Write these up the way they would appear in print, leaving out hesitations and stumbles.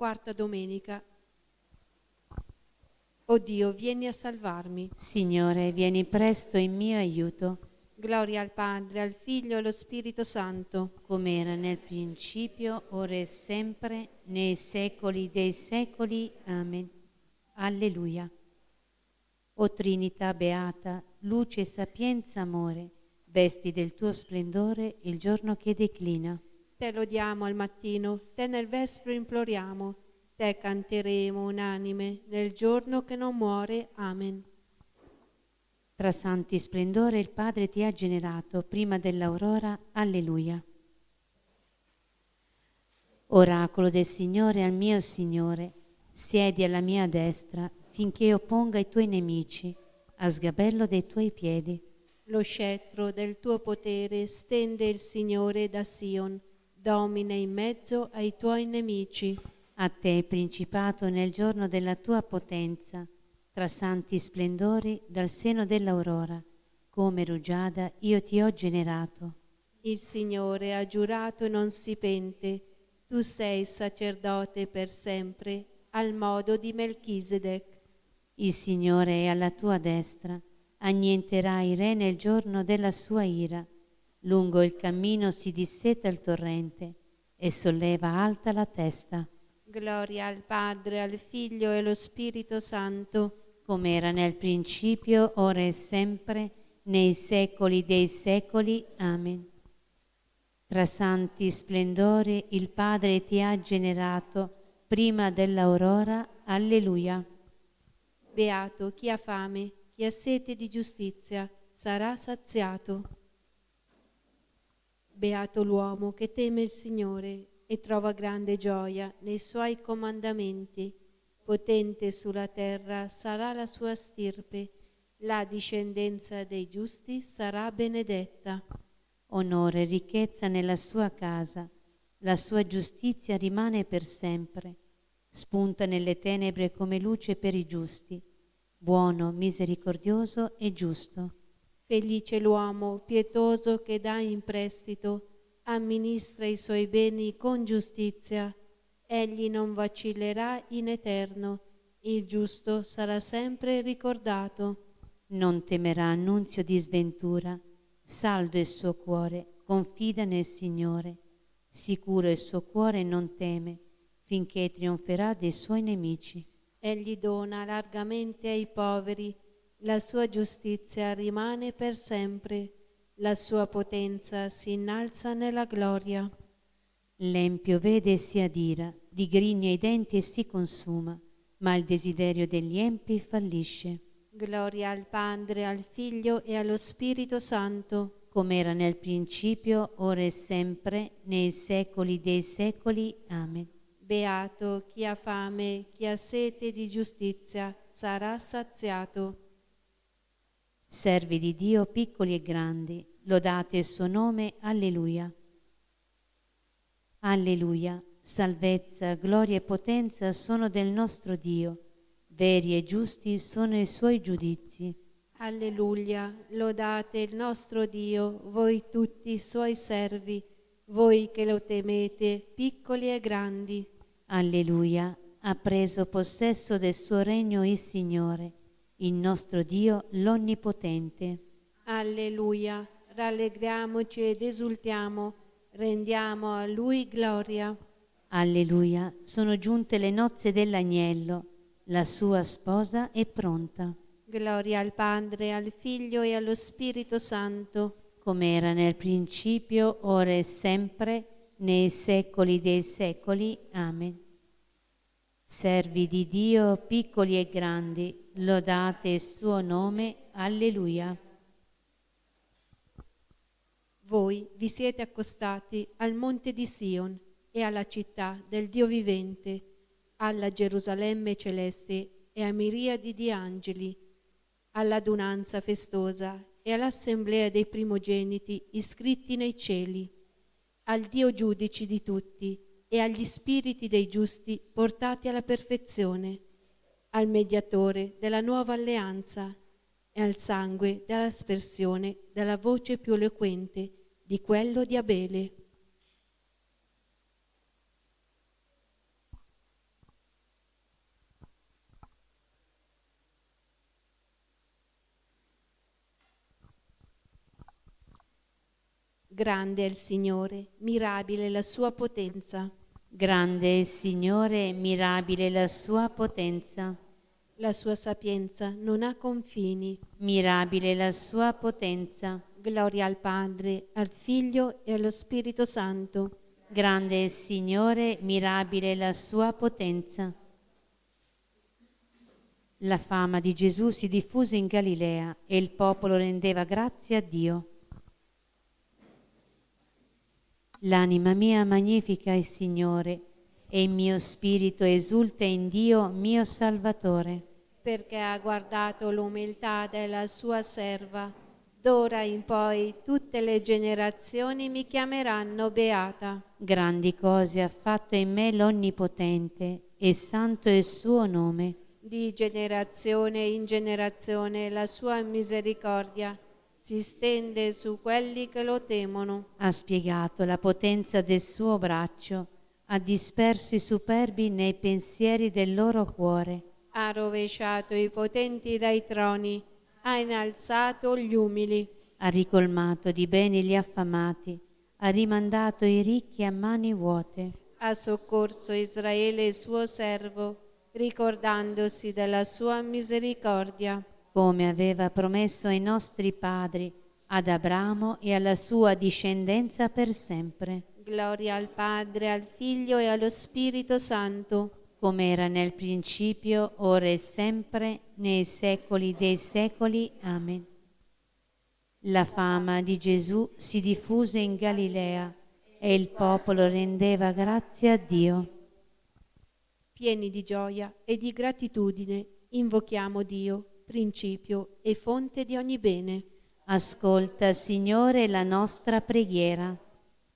quarta domenica. O Dio, vieni a salvarmi. Signore, vieni presto in mio aiuto. Gloria al Padre, al Figlio e allo Spirito Santo. Come era nel principio, ora e sempre, nei secoli dei secoli. Amen. Alleluia. O Trinità beata, luce, sapienza, amore, vesti del tuo splendore il giorno che declina. Te lodiamo al mattino, te nel vespro imploriamo, te canteremo unanime nel giorno che non muore. Amen. Tra santi splendore il Padre ti ha generato prima dell'aurora. Alleluia. Oracolo del Signore al mio Signore, siedi alla mia destra finché opponga i tuoi nemici a sgabello dei tuoi piedi. Lo scettro del tuo potere stende il Signore da Sion, domina in mezzo ai tuoi nemici. A te, principato, nel giorno della tua potenza, tra santi splendori dal seno dell'aurora, come rugiada io ti ho generato. Il Signore ha giurato e non si pente, tu sei sacerdote per sempre, al modo di Melchisedec. Il Signore è alla tua destra, annienterà i re nel giorno della sua ira. Lungo il cammino si disseta il torrente e solleva alta la testa. Gloria al Padre, al Figlio e allo Spirito Santo, come era nel principio, ora e sempre, nei secoli dei secoli. Amen. Tra santi splendori il Padre ti ha generato prima dell'aurora. Alleluia. Beato chi ha fame, chi ha sete di giustizia, sarà saziato. Beato l'uomo che teme il Signore e trova grande gioia nei suoi comandamenti. Potente sulla terra sarà la sua stirpe, la discendenza dei giusti sarà benedetta. Onore e ricchezza nella sua casa, la sua giustizia rimane per sempre. Spunta nelle tenebre come luce per i giusti, buono, misericordioso e giusto. Felice l'uomo pietoso che dà in prestito, amministra i suoi beni con giustizia. Egli non vacillerà in eterno, il giusto sarà sempre ricordato. Non temerà annunzio di sventura, saldo il suo cuore, confida nel Signore. Sicuro il suo cuore non teme, finché trionferà dei suoi nemici. Egli dona largamente ai poveri, la sua giustizia rimane per sempre, la sua potenza si innalza nella gloria. L'empio vede e si adira, digrigna i denti e si consuma, ma il desiderio degli empi fallisce. Gloria al Padre, al Figlio e allo Spirito Santo, come era nel principio, ora e sempre, nei secoli dei secoli. Amen. Beato chi ha fame, chi ha sete di giustizia, sarà saziato. Servi di Dio piccoli e grandi, lodate il suo nome. Alleluia. Alleluia. Salvezza, gloria e potenza sono del nostro Dio. Veri e giusti sono i suoi giudizi. Alleluia. Lodate il nostro Dio, voi tutti i suoi servi, voi che lo temete, piccoli e grandi. Alleluia. Ha preso possesso del suo regno il Signore, il nostro Dio l'Onnipotente. Alleluia. Rallegriamoci ed esultiamo, rendiamo a Lui gloria. Alleluia. Sono giunte le nozze dell'agnello, la sua sposa è pronta. Gloria al Padre, al Figlio e allo Spirito Santo, come era nel principio, ora e sempre, nei secoli dei secoli. Amen. Servi di Dio, piccoli e grandi, lodate il suo nome. Alleluia. Voi vi siete accostati al monte di Sion e alla città del Dio vivente, alla Gerusalemme celeste e a miriadi di angeli, all'adunanza festosa e all'assemblea dei primogeniti iscritti nei cieli, al Dio giudici di tutti e agli spiriti dei giusti portati alla perfezione, al mediatore della nuova alleanza e al sangue dell'aspersione della voce più eloquente di quello di Abele. Grande è il Signore, mirabile la sua potenza. Grande è il Signore, mirabile la sua potenza. La sua sapienza non ha confini. Mirabile la sua potenza. Gloria al Padre, al Figlio e allo Spirito Santo. Grande è il Signore, mirabile la sua potenza. La fama di Gesù si diffuse in Galilea e il popolo rendeva grazie a Dio. L'anima mia magnifica il Signore e il mio spirito esulta in Dio mio Salvatore. Perché ha guardato l'umiltà della sua serva. D'ora in poi tutte le generazioni mi chiameranno beata. Grandi cose ha fatto in me l'Onnipotente e santo è il suo nome. Di generazione in generazione la sua misericordia si stende su quelli che lo temono. Ha spiegato la potenza del suo braccio, ha disperso i superbi nei pensieri del loro cuore. Ha rovesciato i potenti dai troni, ha innalzato gli umili. Ha ricolmato di beni gli affamati, ha rimandato i ricchi a mani vuote. Ha soccorso Israele suo servo, ricordandosi della sua misericordia. Come aveva promesso ai nostri padri, ad Abramo e alla sua discendenza per sempre. Gloria al Padre, al Figlio e allo Spirito Santo. Come era nel principio, ora e sempre, nei secoli dei secoli. Amen. La fama di Gesù si diffuse in Galilea e il popolo rendeva grazie a Dio. Pieni di gioia e di gratitudine, invochiamo Dio, principio e fonte di ogni bene. Ascolta, Signore, la nostra preghiera.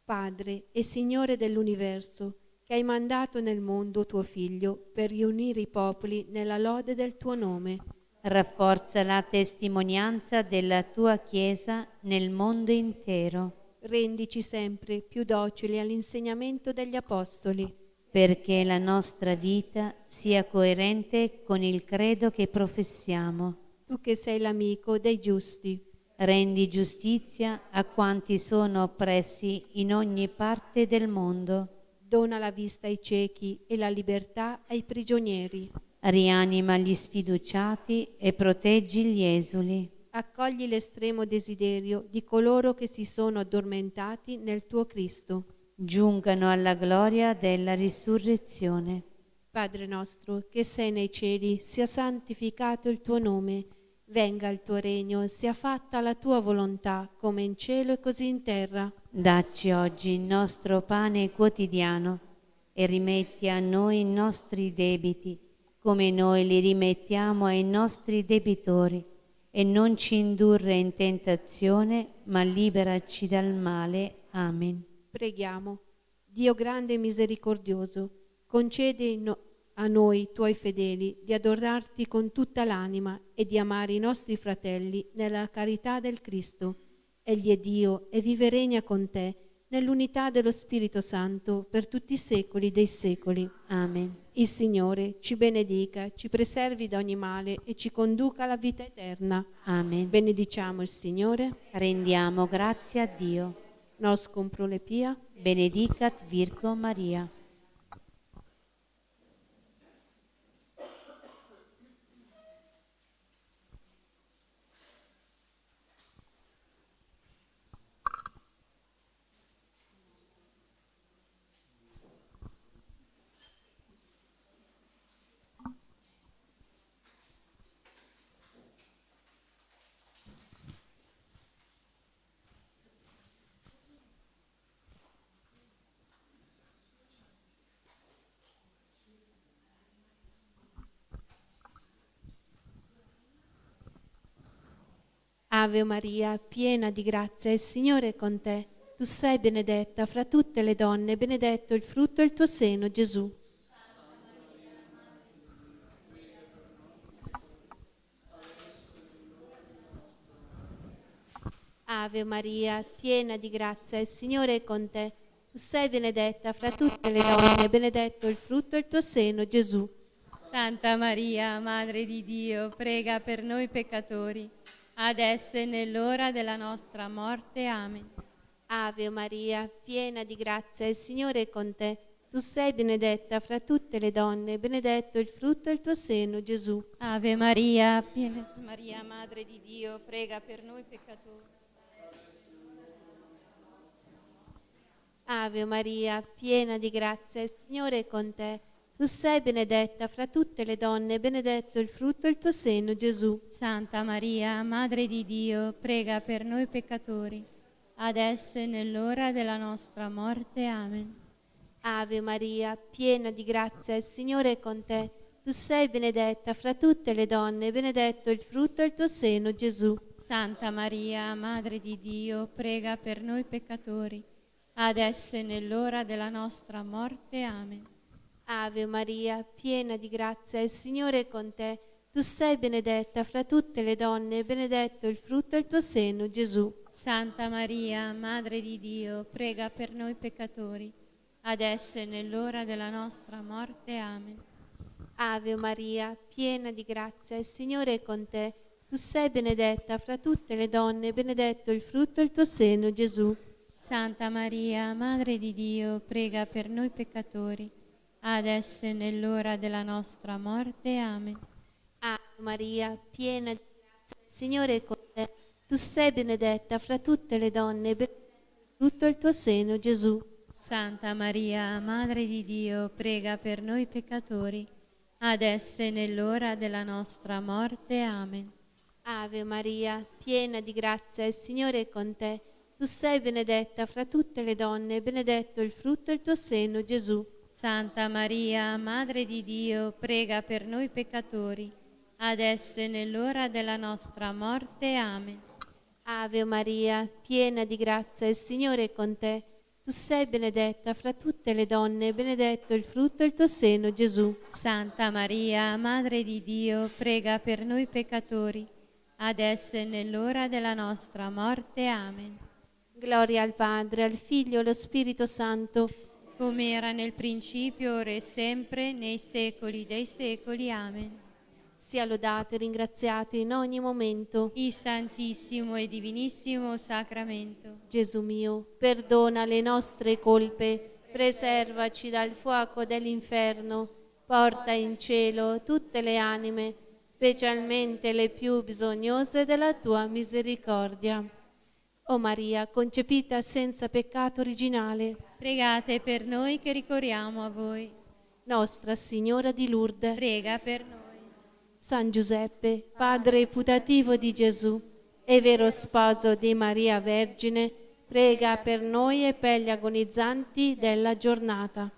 Padre e Signore dell'universo, che hai mandato nel mondo tuo Figlio per riunire i popoli nella lode del tuo nome. Rafforza la testimonianza della tua Chiesa nel mondo intero, Rendici sempre più docili all'insegnamento degli Apostoli, perché la nostra vita sia coerente con il credo che professiamo. tu che sei l'amico dei giusti. Rendi giustizia a quanti sono oppressi in ogni parte del mondo. Dona la vista ai ciechi e la libertà ai prigionieri. Rianima gli sfiduciati e proteggi gli esuli. Accogli l'estremo desiderio di coloro che si sono addormentati nel tuo Cristo. Giungano alla gloria della risurrezione. Padre nostro, che sei nei cieli, sia santificato il tuo nome. Venga il tuo regno, sia fatta la tua volontà, come in cielo e così in terra. Dacci oggi il nostro pane quotidiano e rimetti a noi i nostri debiti, come noi li rimettiamo ai nostri debitori, e non ci indurre in tentazione, ma liberaci dal male. Amen. Preghiamo. Dio grande e misericordioso, concedi a noi, tuoi fedeli, di adorarti con tutta l'anima e di amare i nostri fratelli nella carità del Cristo. Egli è Dio e vive e regna con te, nell'unità dello Spirito Santo, per tutti i secoli dei secoli. Amen. Il Signore ci benedica, ci preservi da ogni male e ci conduca alla vita eterna. Amen. Benediciamo il Signore. Rendiamo grazie a Dio. Nos cum prolepia. Benedicat Virgo Maria. Ave Maria, piena di grazia, il Signore è con te. Tu sei benedetta fra tutte le donne, benedetto il frutto del tuo seno, Gesù. Ave Maria, piena di grazia, il Signore è con te. Tu sei benedetta fra tutte le donne, benedetto il frutto del tuo seno, Gesù. Santa Maria, Madre di Dio, prega per noi peccatori, adesso e nell'ora della nostra morte. Amen. Ave Maria, piena di grazia, il Signore è con te. Tu sei benedetta fra tutte le donne, benedetto il frutto del tuo seno, Gesù. Ave Maria, piena Maria, Madre di Dio, prega per noi peccatori. Ave Maria, piena di grazia, il Signore è con te. Tu sei benedetta fra tutte le donne, benedetto il frutto del tuo seno, Gesù. Santa Maria, Madre di Dio, prega per noi peccatori, adesso e nell'ora della nostra morte. Amen. Ave Maria, piena di grazia, il Signore è con te. Tu sei benedetta fra tutte le donne, benedetto il frutto del tuo seno, Gesù. Santa Maria, Madre di Dio, prega per noi peccatori, adesso e nell'ora della nostra morte. Amen. Ave Maria, piena di grazia, il Signore è con te. Tu sei benedetta fra tutte le donne, benedetto il frutto del tuo seno, Gesù. Santa Maria, Madre di Dio, prega per noi peccatori, adesso e nell'ora della nostra morte. Amen. Ave Maria, piena di grazia, il Signore è con te. Tu sei benedetta fra tutte le donne, benedetto il frutto del tuo seno, Gesù. Santa Maria, Madre di Dio, prega per noi peccatori, adesso e nell'ora della nostra morte. Amen. Ave Maria, piena di grazia, il Signore è con te. Tu sei benedetta fra tutte le donne, benedetto il frutto del tuo seno, Gesù. Santa Maria, Madre di Dio, prega per noi peccatori, adesso e nell'ora della nostra morte. Amen. Ave Maria, piena di grazia, il Signore è con te. Tu sei benedetta fra tutte le donne, benedetto il frutto del tuo seno, Gesù. Santa Maria, Madre di Dio, prega per noi peccatori, adesso e nell'ora della nostra morte. Amen. Ave Maria, piena di grazia, il Signore è con te. Tu sei benedetta fra tutte le donne, benedetto il frutto del tuo seno, Gesù. Santa Maria, Madre di Dio, prega per noi peccatori, adesso e nell'ora della nostra morte. Amen. Gloria al Padre, al Figlio e allo Spirito Santo, come era nel principio, ora e sempre, nei secoli dei secoli. Amen. sia lodato e ringraziato in ogni momento. Il Santissimo e Divinissimo Sacramento. Gesù mio, perdona le nostre colpe, preservaci dal fuoco dell'inferno, porta in cielo tutte le anime, specialmente le più bisognose della tua misericordia. O Maria, concepita senza peccato originale, Pregate per noi che ricorriamo a voi. Nostra Signora di Lourdes, Prega per noi. San Giuseppe, padre putativo di Gesù e vero sposo di Maria Vergine, prega per noi e per gli agonizzanti della giornata.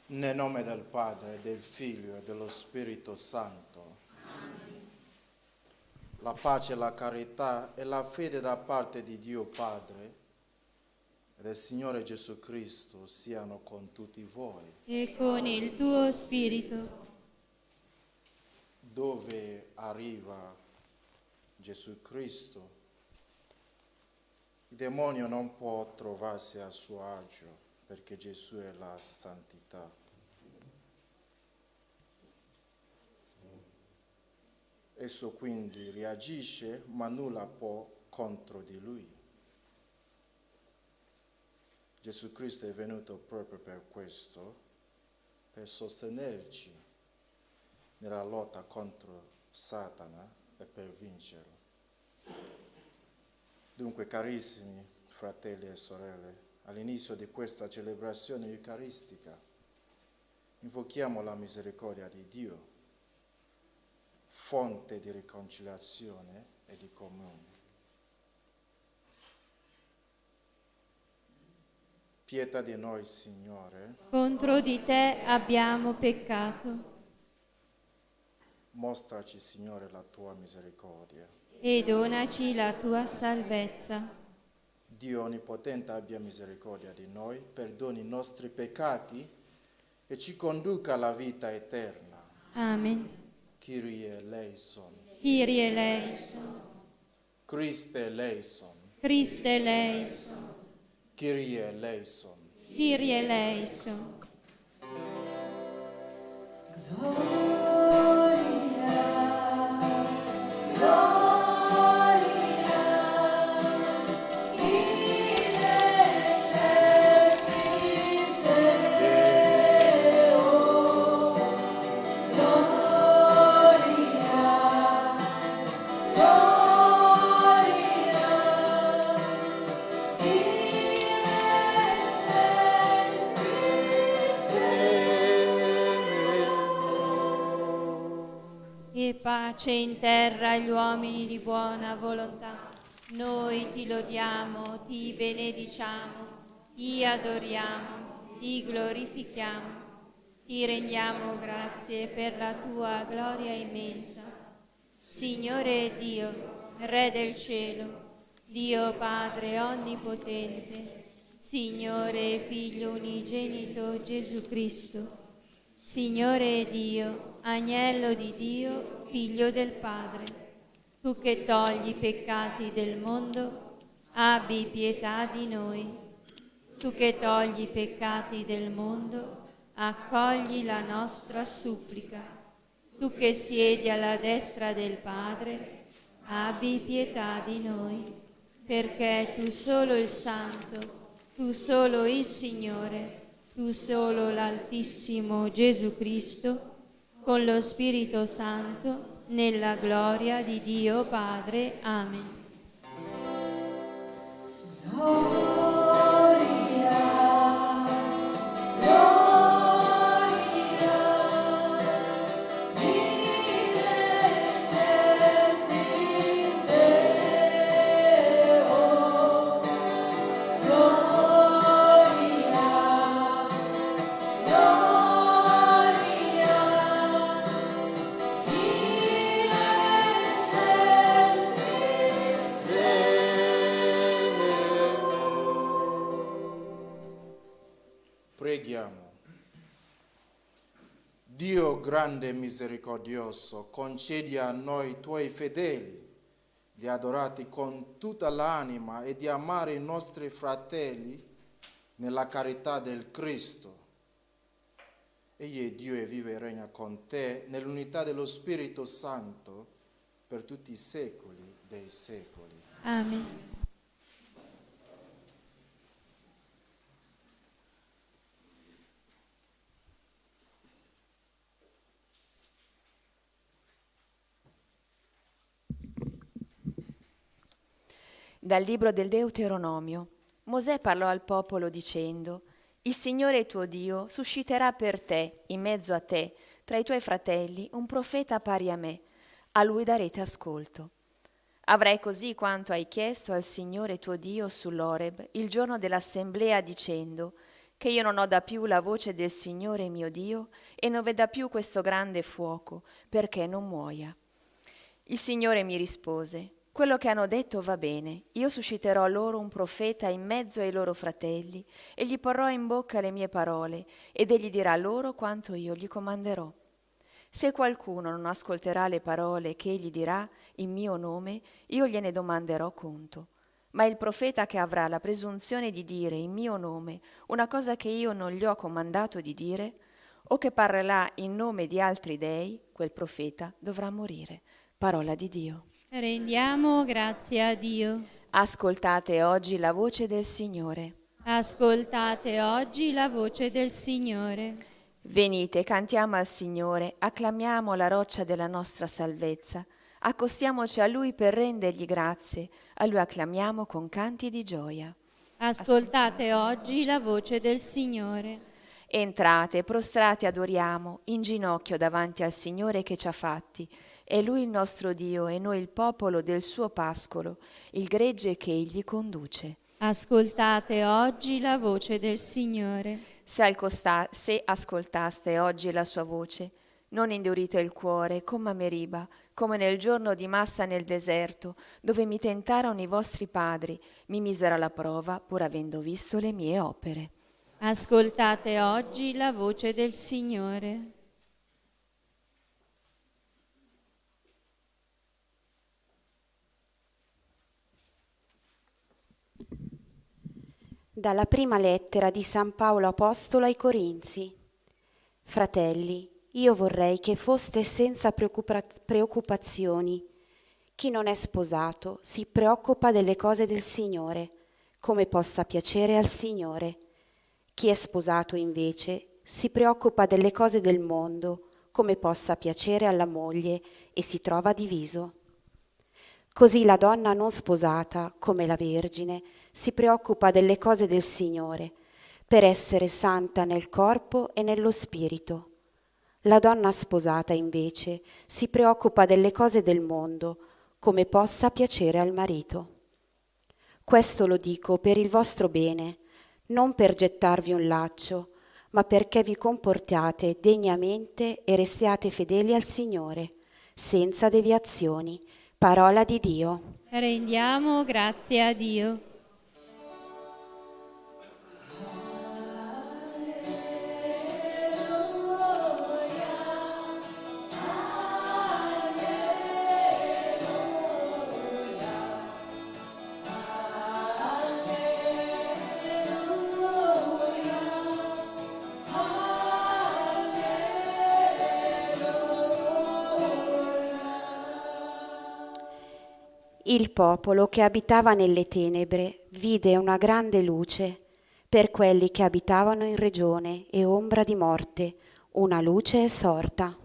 Nel nome del Padre, del Figlio e dello Spirito Santo. Amen. La pace, la carità e la fede da parte di Dio Padre e del Signore Gesù Cristo siano con tutti voi. E con il tuo spirito. Dove arriva Gesù Cristo, il demonio non può trovarsi a suo agio, perché Gesù è la santità. Esso quindi reagisce, ma nulla può contro di lui. Gesù Cristo è venuto proprio per questo, per sostenerci nella lotta contro Satana e per vincerlo. Dunque, carissimi fratelli e sorelle, all'inizio di questa celebrazione eucaristica invochiamo la misericordia di Dio, fonte di riconciliazione e di comunione. Pietà di noi, Signore. Contro di te abbiamo peccato. Mostraci, Signore, la tua misericordia. E donaci la tua salvezza. Dio Onnipotente abbia misericordia di noi, perdoni i nostri peccati e ci conduca alla vita eterna. Amen. Kyrie eleison. Kyrie eleison. Christe eleison. Christe eleison. Kyrie eleison. Kyrie eleison. Pace in terra agli uomini di buona volontà. Noi ti lodiamo, ti benediciamo, ti adoriamo, ti glorifichiamo, ti rendiamo grazie per la tua gloria immensa. Signore Dio, Re del cielo, Dio Padre onnipotente, Signore Figlio unigenito Gesù Cristo, Signore Dio, Agnello di Dio, Figlio del Padre, tu che togli i peccati del mondo, abbi pietà di noi. Tu che togli i peccati del mondo, accogli la nostra supplica. Tu che siedi alla destra del Padre, abbi pietà di noi, perché tu solo il Santo, tu solo il Signore, tu solo l'Altissimo Gesù Cristo, con lo Spirito Santo, nella gloria di Dio Padre. Amen. Preghiamo. Dio grande e misericordioso, concedi a noi tuoi fedeli di adorarti con tutta l'anima e di amare i nostri fratelli nella carità del Cristo. Egli è Dio e vive e regna con te nell'unità dello Spirito Santo per tutti i secoli dei secoli. Amen. Dal libro del Deuteronomio. Mosè parlò al popolo dicendo: Il Signore tuo Dio susciterà per te, in mezzo a te, tra i tuoi fratelli, un profeta pari a me. A lui darete ascolto. Avrai così quanto hai chiesto al Signore tuo Dio sull'Oreb, il giorno dell'assemblea, dicendo: Che io non oda più la voce del Signore mio Dio e non veda più questo grande fuoco, perché non muoia. Il Signore mi rispose: Quello che hanno detto va bene, io susciterò loro un profeta in mezzo ai loro fratelli e gli porrò in bocca le mie parole ed egli dirà loro quanto io gli comanderò. Se qualcuno non ascolterà le parole che egli dirà in mio nome, io gliene domanderò conto. Ma il profeta che avrà la presunzione di dire in mio nome una cosa che io non gli ho comandato di dire, o che parlerà in nome di altri dei, quel profeta dovrà morire. Parola di Dio. Rendiamo grazie a Dio. Ascoltate oggi la voce del Signore. Ascoltate oggi la voce del Signore. Venite, cantiamo al Signore, acclamiamo la roccia della nostra salvezza. Accostiamoci a Lui per rendergli grazie, a Lui acclamiamo con canti di gioia. Ascoltate oggi la voce del Signore. Entrate, prostrati adoriamo, in ginocchio davanti al Signore che ci ha fatti. È Lui il nostro Dio e noi il popolo del suo pascolo, il gregge che Egli conduce. Ascoltate oggi la voce del Signore. Se ascoltaste oggi la sua voce, non indurite il cuore come a Meriba, come nel giorno di Massa nel deserto, dove mi tentarono i vostri padri, mi misero alla prova pur avendo visto le mie opere. Ascoltate oggi la voce del Signore. Dalla prima lettera di San Paolo Apostolo ai Corinzi. Fratelli, io vorrei che foste senza preoccupazioni. Chi non è sposato si preoccupa delle cose del Signore, come possa piacere al Signore. Chi è sposato invece si preoccupa delle cose del mondo, come possa piacere alla moglie, e si trova diviso. Così la donna non sposata, come la Vergine, si preoccupa delle cose del Signore, per essere santa nel corpo e nello spirito. La donna sposata, invece, si preoccupa delle cose del mondo, come possa piacere al marito. Questo lo dico per il vostro bene, non per gettarvi un laccio, ma perché vi comportiate degnamente e restiate fedeli al Signore, senza deviazioni. Parola di Dio. Rendiamo grazie a Dio. Il popolo che abitava nelle tenebre vide una grande luce. Per quelli che abitavano in regione e ombra di morte, una luce è sorta.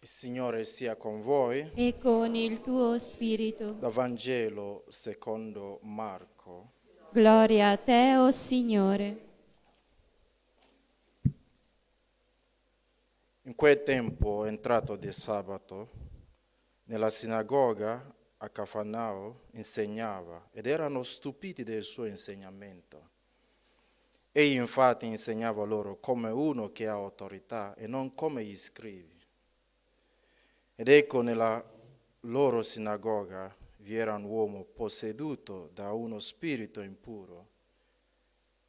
Il Signore sia con voi. E con il tuo spirito. Dal Vangelo secondo Marco. Gloria a te, o Signore. In quel tempo, entrato di sabato, nella sinagoga a Cafarnao insegnava ed erano stupiti del suo insegnamento. Egli infatti insegnava loro come uno che ha autorità e non come gli scribi. Ed ecco nella loro sinagoga vi era un uomo posseduto da uno spirito impuro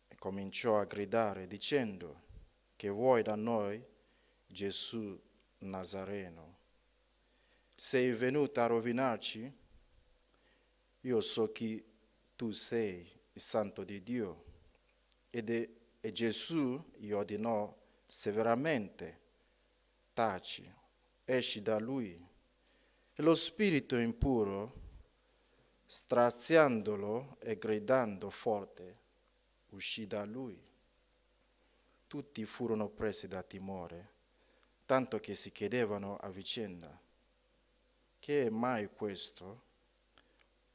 e cominciò a gridare dicendo: che vuoi da noi, Gesù Nazareno? Sei venuto a rovinarci? Io so chi tu sei, il Santo di Dio. E Gesù gli ordinò severamente: taci, esci da lui. E lo spirito impuro, straziandolo e gridando forte, uscì da lui. Tutti furono presi da timore, tanto che si chiedevano a vicenda: che è mai questo?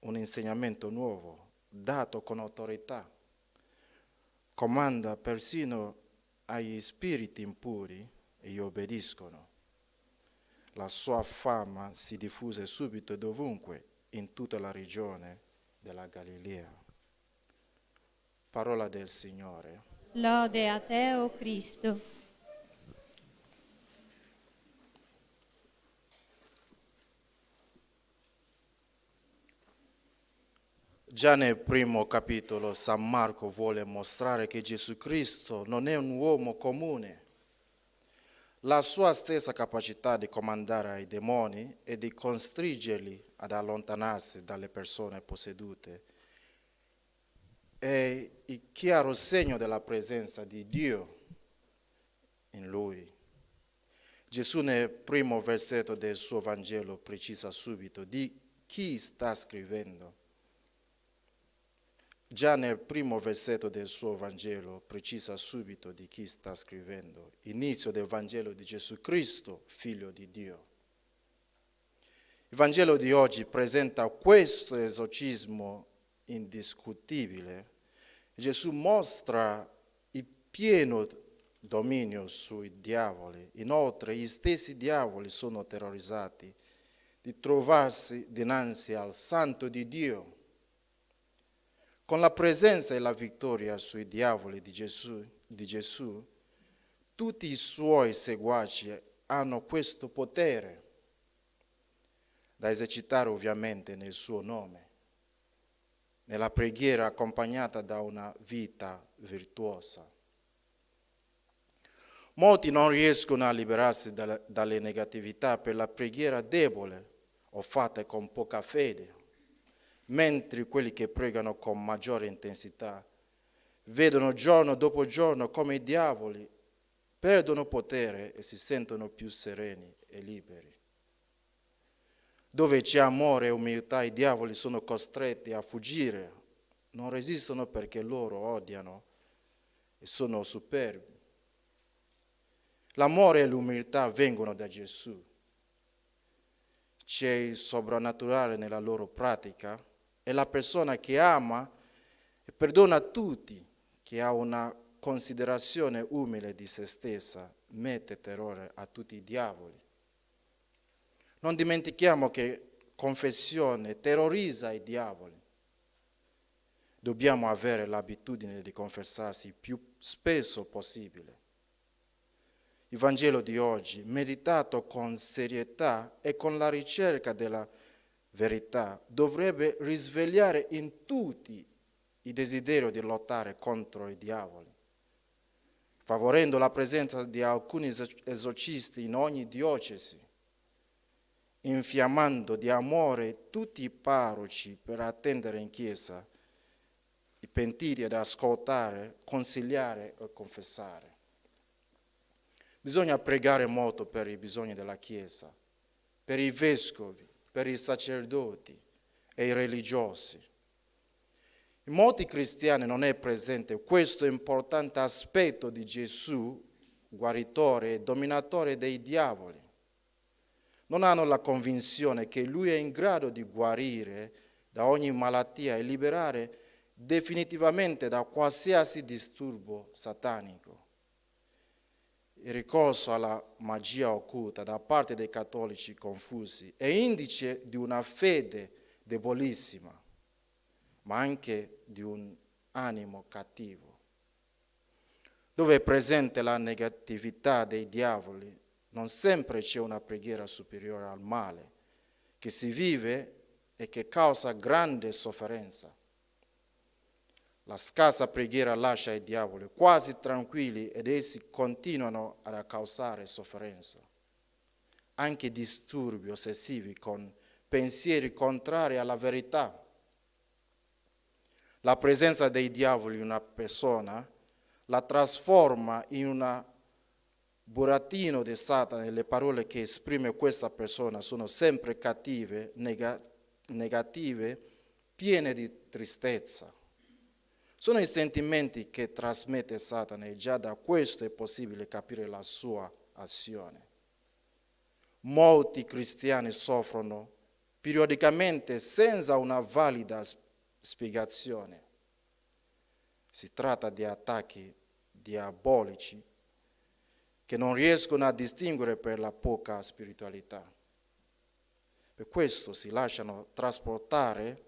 Un insegnamento nuovo, dato con autorità. Comanda persino agli spiriti impuri e gli obbediscono. La sua fama si diffuse subito e dovunque, in tutta la regione della Galilea. Parola del Signore. Lode a te, o Cristo. Già nel primo capitolo San Marco vuole mostrare che Gesù Cristo non è un uomo comune. La sua stessa capacità di comandare ai demoni e di costringerli ad allontanarsi dalle persone possedute è il chiaro segno della presenza di Dio in lui. Gesù nel primo versetto del suo Vangelo precisa subito di chi sta scrivendo. Già nel primo versetto del suo Vangelo precisa subito di chi sta scrivendo. Inizio del Vangelo di Gesù Cristo, Figlio di Dio. Il Vangelo di oggi presenta questo esorcismo indiscutibile. Gesù mostra il pieno dominio sui diavoli. Inoltre, gli stessi diavoli sono terrorizzati di trovarsi dinanzi al Santo di Dio. Con la presenza e la vittoria sui diavoli di Gesù, tutti i suoi seguaci hanno questo potere da esercitare ovviamente nel suo nome, nella preghiera accompagnata da una vita virtuosa. Molti non riescono a liberarsi dalle negatività per la preghiera debole o fatta con poca fede, mentre quelli che pregano con maggiore intensità vedono giorno dopo giorno come i diavoli perdono potere e si sentono più sereni e liberi. Dove c'è amore e umiltà, i diavoli sono costretti a fuggire, non resistono perché loro odiano e sono superbi. L'amore e l'umiltà vengono da Gesù. C'è il soprannaturale nella loro pratica e la persona che ama e perdona tutti, che ha una considerazione umile di se stessa, mette terrore a tutti i diavoli. Non dimentichiamo che confessione terrorizza i diavoli. Dobbiamo avere l'abitudine di confessarsi il più spesso possibile. Il Vangelo di oggi, meditato con serietà e con la ricerca della verità, dovrebbe risvegliare in tutti il desiderio di lottare contro i diavoli, favorendo la presenza di alcuni esorcisti in ogni diocesi, infiammando di amore tutti i parroci per attendere in chiesa i pentiti ad ascoltare, consigliare e confessare. Bisogna pregare molto per i bisogni della Chiesa, per i vescovi, per i sacerdoti e i religiosi. In molti cristiani non è presente questo importante aspetto di Gesù, guaritore e dominatore dei diavoli. Non hanno la convinzione che Lui è in grado di guarire da ogni malattia e liberare definitivamente da qualsiasi disturbo satanico. Il ricorso alla magia occulta da parte dei cattolici confusi è indice di una fede debolissima, ma anche di un animo cattivo. Dove è presente la negatività dei diavoli, non sempre c'è una preghiera superiore al male, che si vive e che causa grande sofferenza. La scarsa preghiera lascia i diavoli quasi tranquilli ed essi continuano a causare sofferenza. Anche disturbi ossessivi con pensieri contrari alla verità. La presenza dei diavoli in una persona la trasforma in un burattino di Satana e le parole che esprime questa persona sono sempre cattive, negative, piene di tristezza. Sono i sentimenti che trasmette Satana e già da questo è possibile capire la sua azione. Molti cristiani soffrono periodicamente senza una valida spiegazione. Si tratta di attacchi diabolici che non riescono a distinguere per la poca spiritualità. Per questo si lasciano trasportare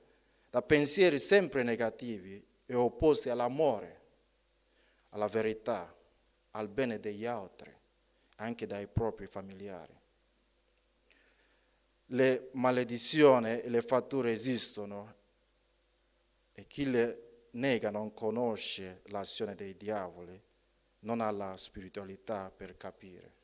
da pensieri sempre negativi e opposti all'amore, alla verità, al bene degli altri, anche dai propri familiari. Le maledizioni e le fatture esistono e chi le nega non conosce l'azione dei diavoli, non ha la spiritualità per capire.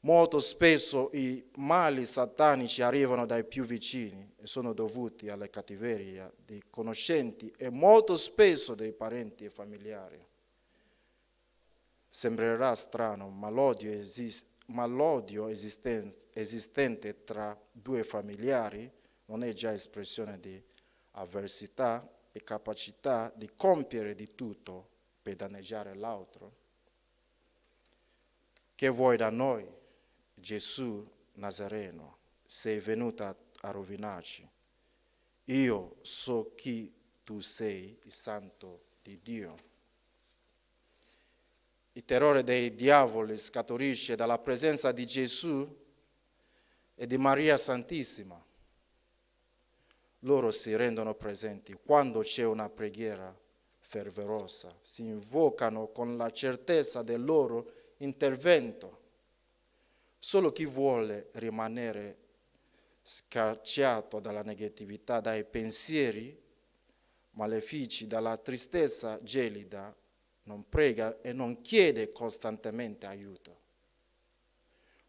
Molto spesso i mali satanici arrivano dai più vicini e sono dovuti alla cattiveria dei conoscenti e molto spesso dei parenti e familiari. Sembrerà strano, ma l'odio esistente tra due familiari non è già espressione di avversità e capacità di compiere di tutto per danneggiare l'altro? Che vuoi da noi, Gesù Nazareno? Sei venuto a rovinarci. Io so chi tu sei, il Santo di Dio. Il terrore dei diavoli scaturisce dalla presenza di Gesù e di Maria Santissima. Loro si rendono presenti quando c'è una preghiera fervorosa, si invocano con la certezza del loro intervento. Solo chi vuole rimanere scacciato dalla negatività, dai pensieri malefici, dalla tristezza gelida, non prega e non chiede costantemente aiuto.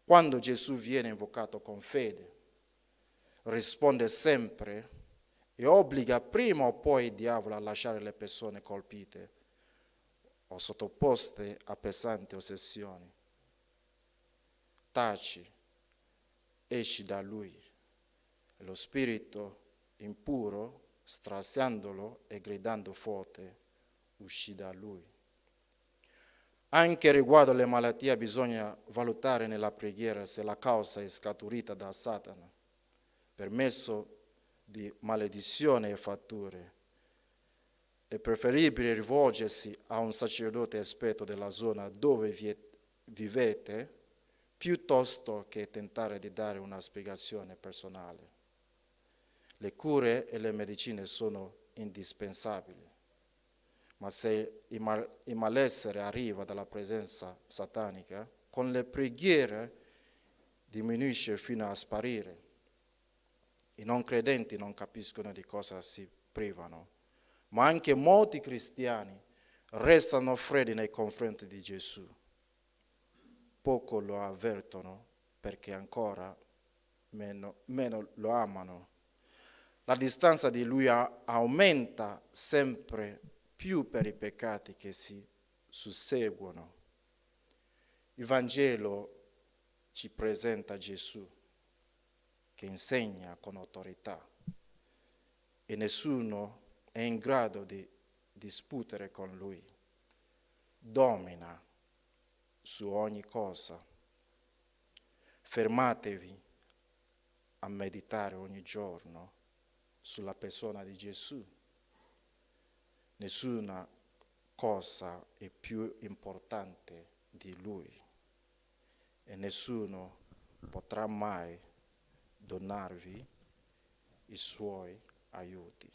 Quando Gesù viene invocato con fede, risponde sempre e obbliga prima o poi il diavolo a lasciare le persone colpite o sottoposte a pesanti ossessioni. Taci, esci da lui, e lo spirito impuro, straziandolo e gridando forte, uscì da lui. Anche riguardo alle malattie bisogna valutare nella preghiera se la causa è scaturita da Satana, per mezzo di maledizione e fatture. È preferibile rivolgersi a un sacerdote esperto della zona dove vivete piuttosto che tentare di dare una spiegazione personale. Le cure e le medicine sono indispensabili, ma se il malessere arriva dalla presenza satanica, con le preghiere diminuisce fino a sparire. I non credenti non capiscono di cosa si privano, ma anche molti cristiani restano freddi nei confronti di Gesù. Poco lo avvertono perché ancora meno lo amano. La distanza di lui aumenta sempre più per i peccati che si susseguono. Il Vangelo ci presenta Gesù che insegna con autorità e nessuno è in grado di discutere con lui. Domina su ogni cosa. Fermatevi a meditare ogni giorno sulla persona di Gesù. Nessuna cosa è più importante di lui e nessuno potrà mai donarvi i suoi aiuti.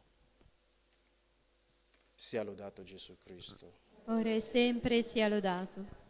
Sia lodato Gesù Cristo. ora e sempre sia lodato.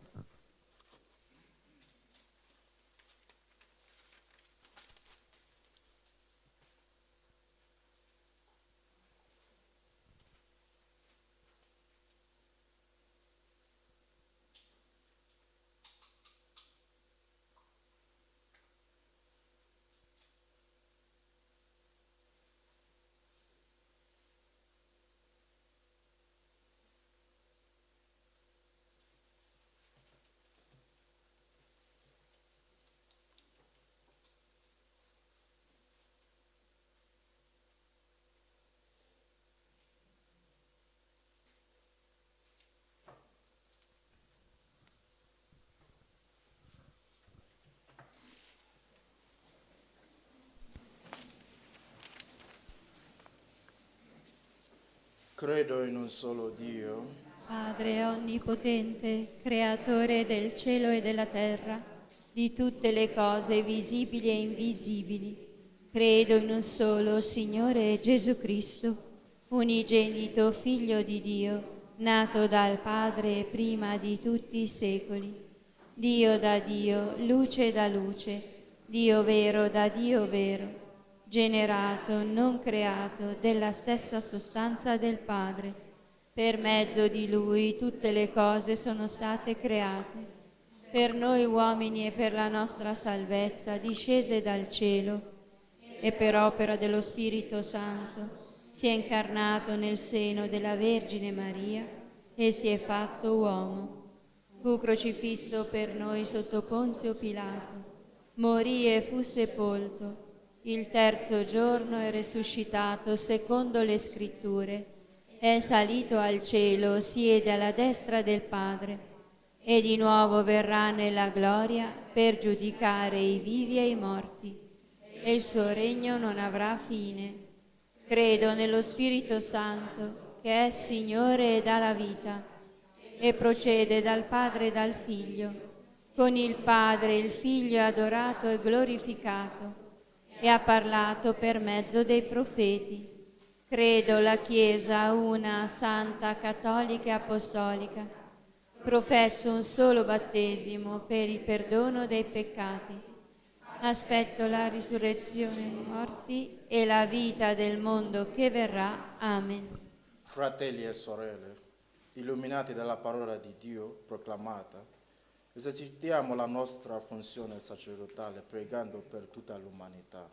Credo in un solo Dio, Padre onnipotente, creatore del cielo e della terra, di tutte le cose visibili e invisibili. Credo in un solo Signore Gesù Cristo, unigenito Figlio di Dio, nato dal Padre prima di tutti i secoli. Dio da Dio, luce da luce, Dio vero da Dio vero, generato, non creato, della stessa sostanza del Padre. Per mezzo di Lui tutte le cose sono state create. Per noi uomini e per la nostra salvezza discese dal cielo e per opera dello Spirito Santo si è incarnato nel seno della Vergine Maria e si è fatto uomo. Fu crocifisso per noi sotto Ponzio Pilato, morì e fu sepolto. Il terzo giorno è risuscitato secondo le Scritture, è salito al cielo, siede alla destra del Padre e di nuovo verrà nella gloria per giudicare i vivi e i morti, e il suo regno non avrà fine. Credo nello Spirito Santo, che è Signore e dà la vita, e procede dal Padre e dal Figlio. Con il Padre il Figlio è adorato e glorificato, e ha parlato per mezzo dei profeti. Credo la Chiesa una, santa, cattolica e apostolica. Professo un solo battesimo per il perdono dei peccati. Aspetto la risurrezione dei morti e la vita del mondo che verrà. Amen. Fratelli e sorelle, illuminati dalla parola di Dio proclamata, esercitiamo la nostra funzione sacerdotale pregando per tutta l'umanità.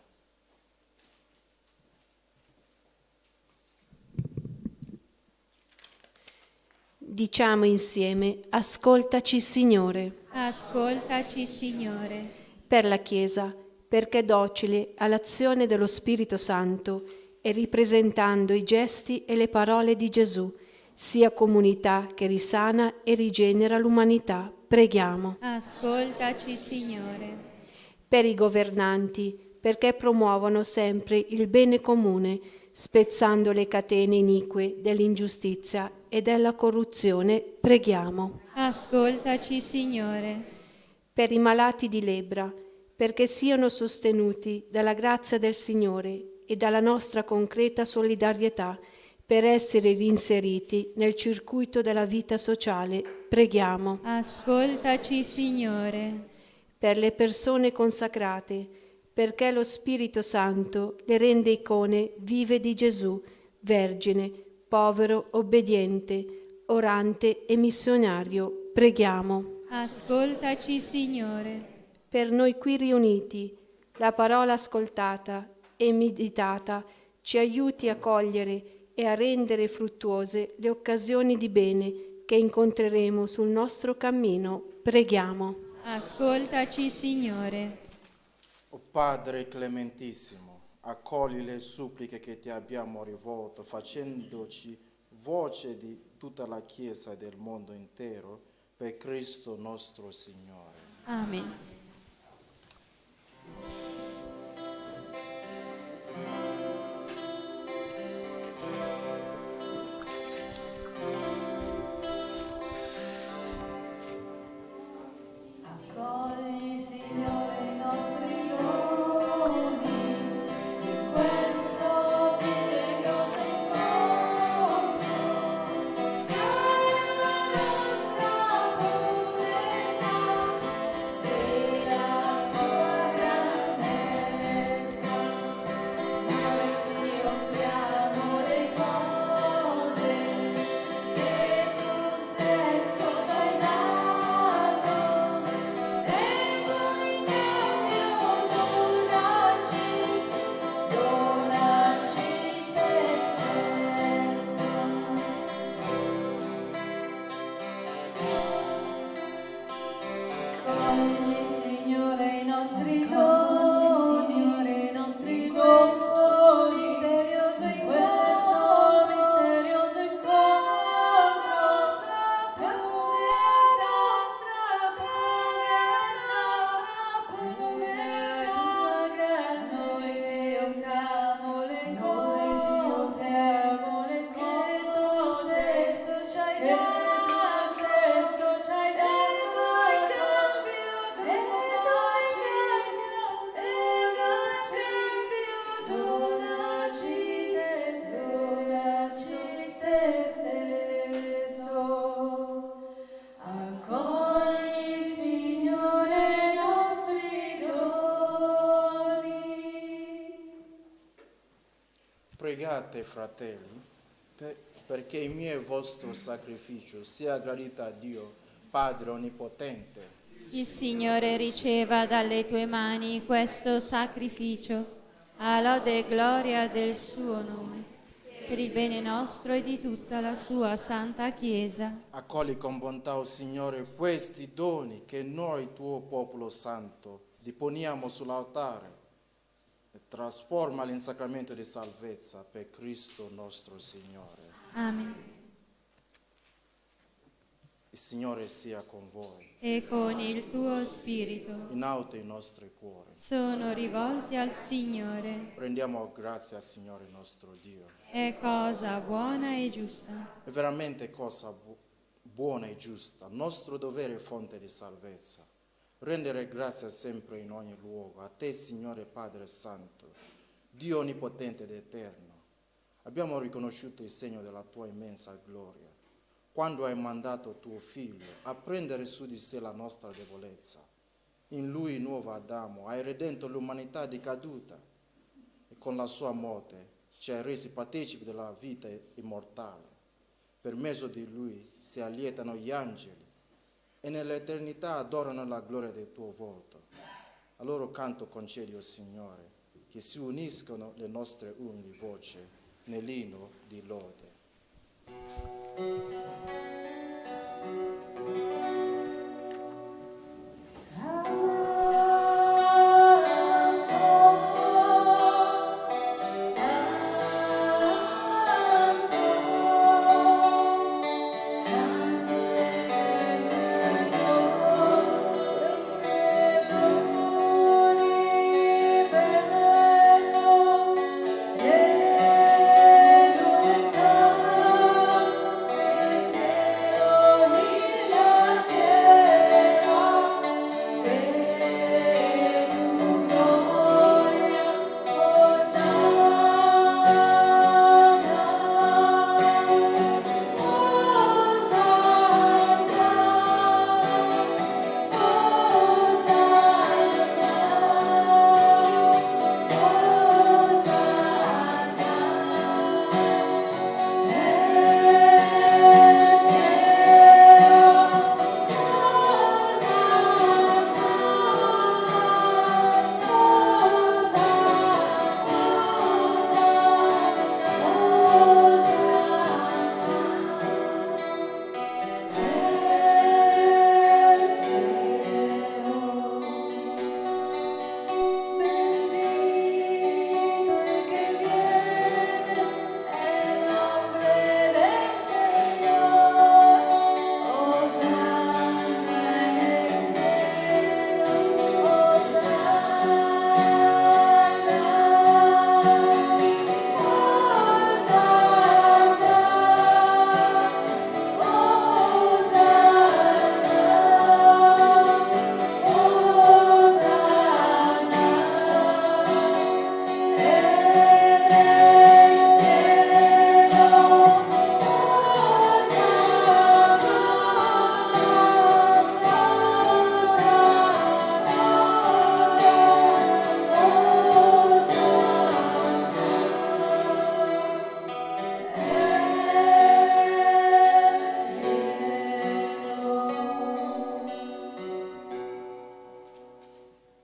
Diciamo insieme: ascoltaci, Signore. Ascoltaci, Signore. Per la Chiesa, perché docile all'azione dello Spirito Santo e ripresentando i gesti e le parole di Gesù, sia comunità che risana e rigenera l'umanità. Preghiamo. Ascoltaci, Signore. Per i governanti, perché promuovono sempre il bene comune, spezzando le catene inique dell'ingiustizia e della corruzione. Preghiamo. Ascoltaci, Signore. Per i malati di lebbra, perché siano sostenuti dalla grazia del Signore e dalla nostra concreta solidarietà, per essere reinseriti nel circuito della vita sociale. Preghiamo. Ascoltaci, Signore. Per le persone consacrate, perché lo Spirito Santo le rende icone vive di Gesù, vergine, povero, obbediente, orante e missionario. Preghiamo. Ascoltaci, Signore. Per noi qui riuniti, la parola ascoltata e meditata ci aiuti a cogliere e a rendere fruttuose le occasioni di bene che incontreremo sul nostro cammino. Preghiamo. Ascoltaci, Signore. O Padre clementissimo, accogli le suppliche che ti abbiamo rivolto, facendoci voce di tutta la Chiesa e del mondo intero, per Cristo nostro Signore. Amen. pregate, fratelli, perché il mio e il vostro sacrificio sia gradito a Dio, Padre Onnipotente. Il Signore riceva dalle tue mani questo sacrificio, a lode e gloria del suo nome, per il bene nostro e di tutta la sua santa Chiesa. Accogli con bontà, o Signore, questi doni che noi, tuo popolo santo, deponiamo sull'altare e trasformali in sacramento di salvezza per Cristo nostro Signore. Amen. Il Signore sia con voi. E con il tuo spirito In alto i nostri cuori. sono rivolti al Signore. Rendiamo grazie al Signore nostro Dio. È cosa buona e giusta. È veramente cosa buona e giusta, nostro dovere e fonte di salvezza. Rendere grazie sempre in ogni luogo a te, Signore Padre Santo, Dio Onnipotente ed Eterno. Abbiamo riconosciuto il segno della tua immensa gloria, quando hai mandato tuo Figlio a prendere su di sé la nostra debolezza. In Lui, nuovo Adamo, hai redento l'umanità decaduta e con la sua morte ci hai resi partecipi della vita immortale. Per mezzo di Lui si allietano gli angeli e nell'eternità adorano la gloria del tuo volto. A loro canto concedi, o Signore, che si uniscono le nostre umili voci nell'inno di lode.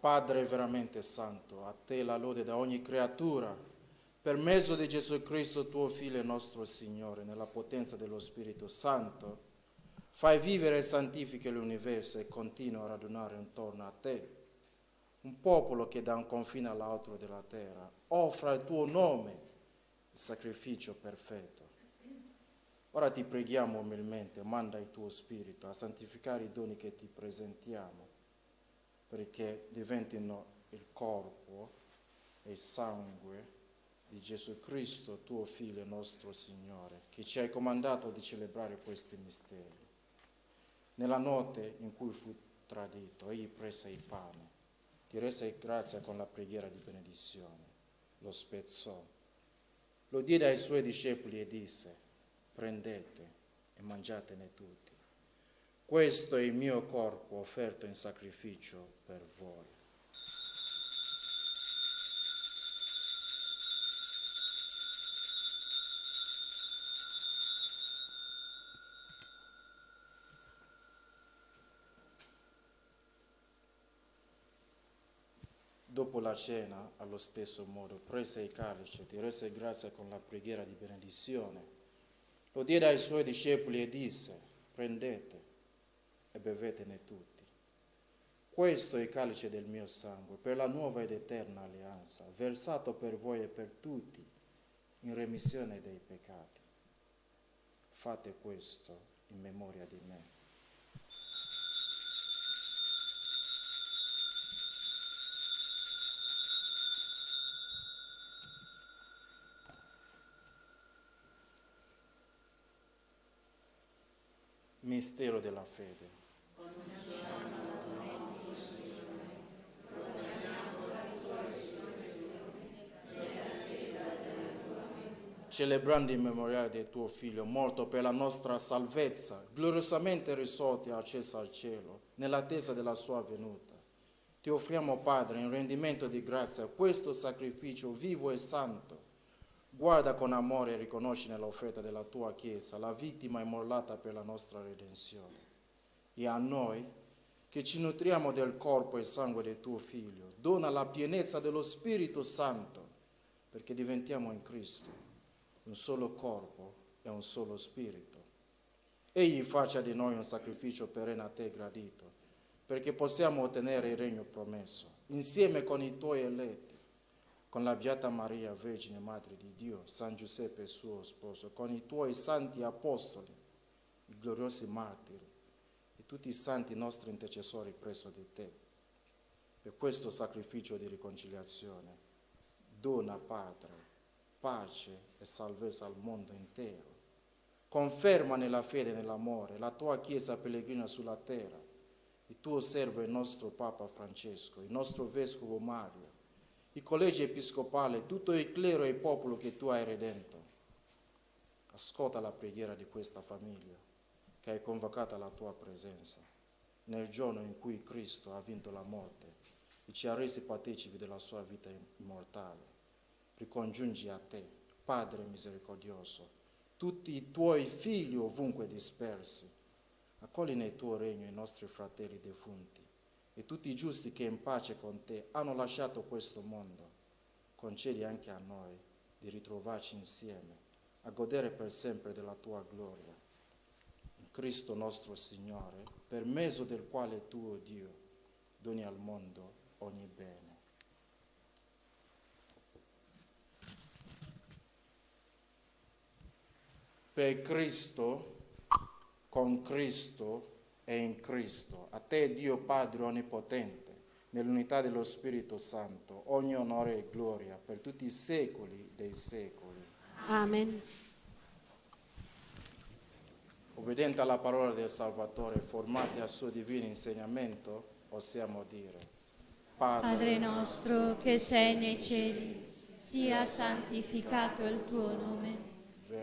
Padre veramente santo, a te la lode da ogni creatura, per mezzo di Gesù Cristo, tuo Figlio e nostro Signore, nella potenza dello Spirito Santo, fai vivere e santifichi l'universo e continua a radunare intorno a te un popolo che da un confine all'altro della terra offra il tuo nome il sacrificio perfetto. Ora ti preghiamo umilmente, manda il tuo Spirito a santificare i doni che ti presentiamo, perché diventino il corpo e il sangue di Gesù Cristo, tuo Figlio e nostro Signore, che ci hai comandato di celebrare questi misteri. Nella notte in cui fu tradito, egli prese il pane, ti rese grazia con la preghiera di benedizione, lo spezzò, lo diede ai suoi discepoli e disse: prendete e mangiatene tutti. Questo è il mio corpo offerto in sacrificio per voi. Dopo la cena, allo stesso modo, prese il calice, ti rese grazie con la preghiera di benedizione. Lo diede ai suoi discepoli e disse: prendete e bevetene tutti. Questo è il calice del mio sangue, per la nuova ed eterna alleanza, versato per voi e per tutti, in remissione dei peccati. Fate questo in memoria di me. Mistero della fede. Celebrando il memoriale del tuo Figlio, morto per la nostra salvezza, gloriosamente risorto e acceso al cielo, nell'attesa della sua venuta, ti offriamo, Padre, in rendimento di grazia, questo sacrificio vivo e santo. Guarda con amore e riconosci nell'offerta della tua Chiesa la vittima immolata per la nostra redenzione. E a noi, che ci nutriamo del corpo e sangue del tuo Figlio, dona la pienezza dello Spirito Santo, perché diventiamo in Cristo un solo corpo e un solo spirito. Egli faccia di noi un sacrificio perenne a te gradito, perché possiamo ottenere il regno promesso, insieme con i tuoi eletti, con la Beata Maria, Vergine Madre di Dio, San Giuseppe suo sposo, con i tuoi santi apostoli, i gloriosi martiri e tutti i santi nostri intercessori presso di te. Per questo sacrificio di riconciliazione, dona, Padre, pace e salvezza al mondo intero. Conferma nella fede e nell'amore la tua Chiesa pellegrina sulla terra, il tuo servo e il nostro Papa Francesco, il nostro Vescovo Mario, i collegi episcopali, tutto il clero e il popolo che tu hai redento. Ascolta la preghiera di questa famiglia che hai convocato alla tua presenza, nel giorno in cui Cristo ha vinto la morte e ci ha resi partecipi della sua vita immortale. Ricongiungi a te, Padre misericordioso, tutti i tuoi figli ovunque dispersi. Accogli nel tuo regno i nostri fratelli defunti e tutti i giusti che in pace con te hanno lasciato questo mondo. Concedi anche a noi di ritrovarci insieme, a godere per sempre della tua gloria. In Cristo nostro Signore, per mezzo del quale tu, o Dio, doni al mondo ogni bene. Per Cristo, con Cristo e in Cristo, a te Dio Padre Onnipotente, nell'unità dello Spirito Santo, ogni onore e gloria per tutti i secoli dei secoli. Amen. Obbediente alla parola del Salvatore, formati al suo divino insegnamento, possiamo dire: Padre nostro che sei nei cieli, sia santificato il tuo nome.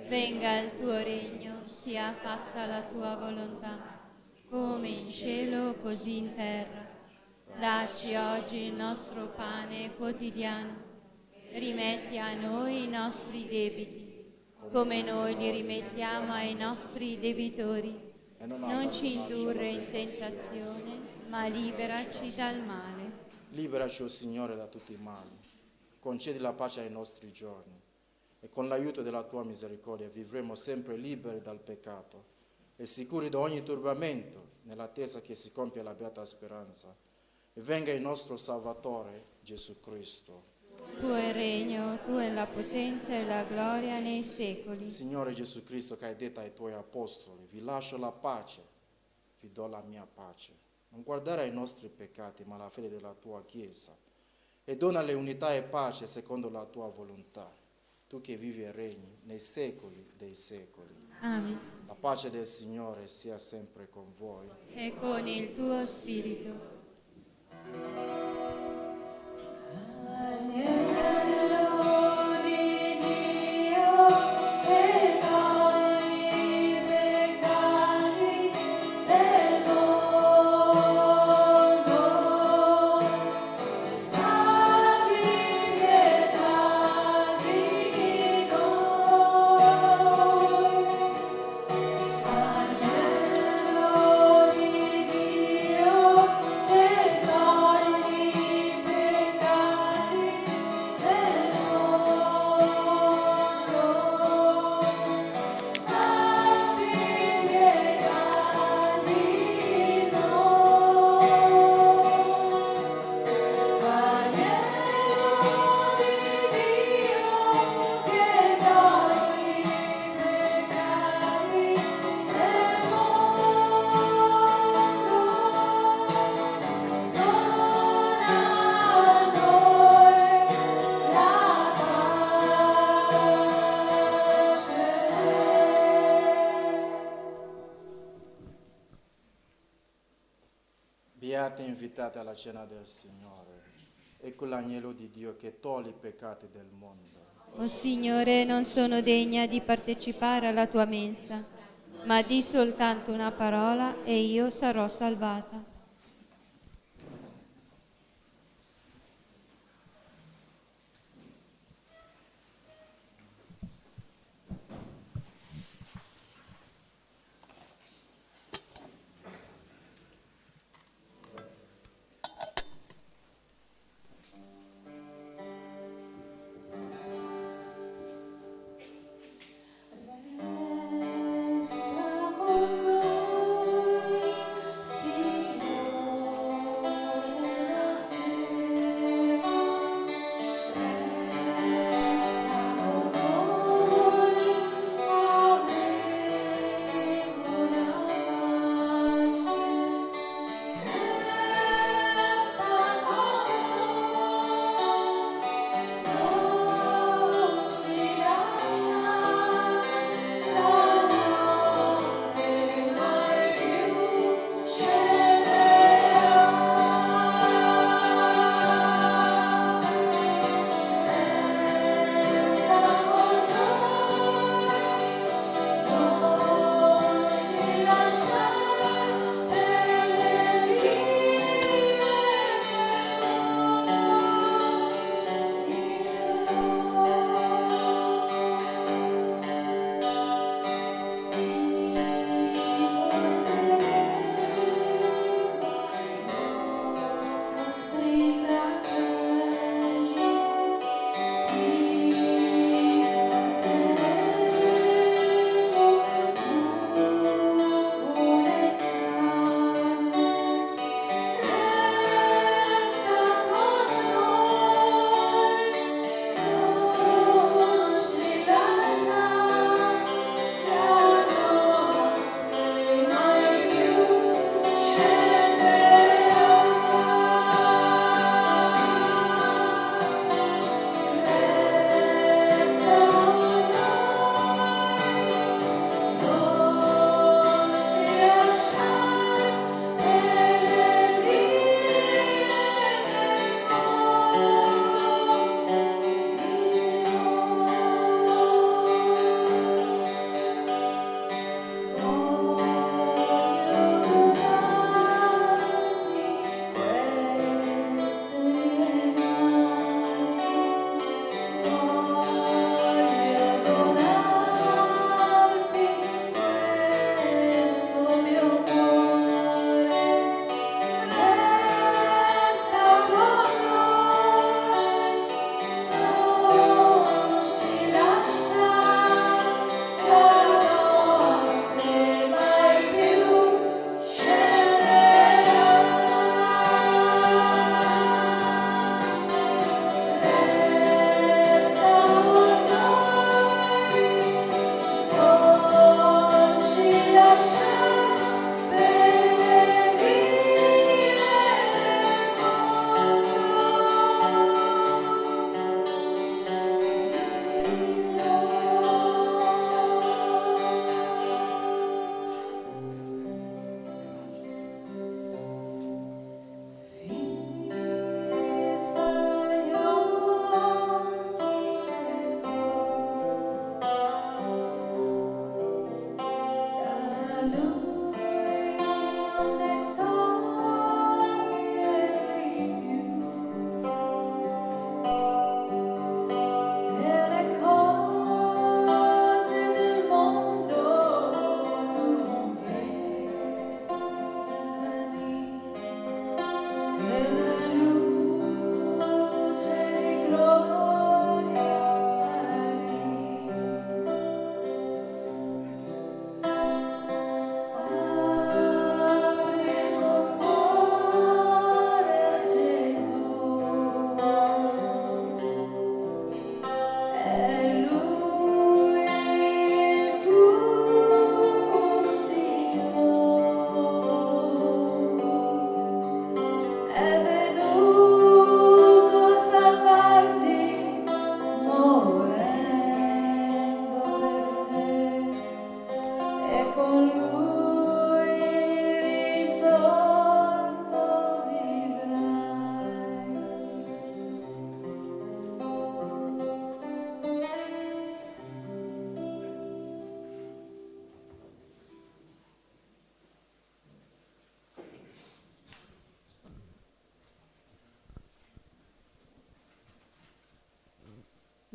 Venga il tuo regno, sia fatta la tua volontà, come in cielo così in terra. Dacci oggi il nostro pane quotidiano. Rimetti a noi i nostri debiti, come noi li rimettiamo ai nostri debitori. Non ci indurre in tentazione, ma liberaci dal male. Liberaci, o Signore, da tutti i mali. Concedi la pace ai nostri giorni. E con l'aiuto della tua misericordia vivremo sempre liberi dal peccato e sicuri da ogni turbamento, nell'attesa che si compia la beata speranza e venga il nostro Salvatore Gesù Cristo. Tuo è il regno, tu è la potenza e la gloria nei secoli. Signore Gesù Cristo, che hai detto ai tuoi apostoli: vi lascio la pace, vi do la mia pace. Non guardare ai nostri peccati, ma alla fede della tua Chiesa, e donale unità e pace secondo la tua volontà. Tu che vivi e regni nei secoli dei secoli. Amen. La pace del Signore sia sempre con voi. E con il tuo spirito. Beate invitate alla cena del Signore. Ecco l'agnello di Dio che toglie i peccati del mondo. O Signore, non sono degna di partecipare alla tua mensa, ma di soltanto una parola e io sarò salvata. Resta con noi, Signore.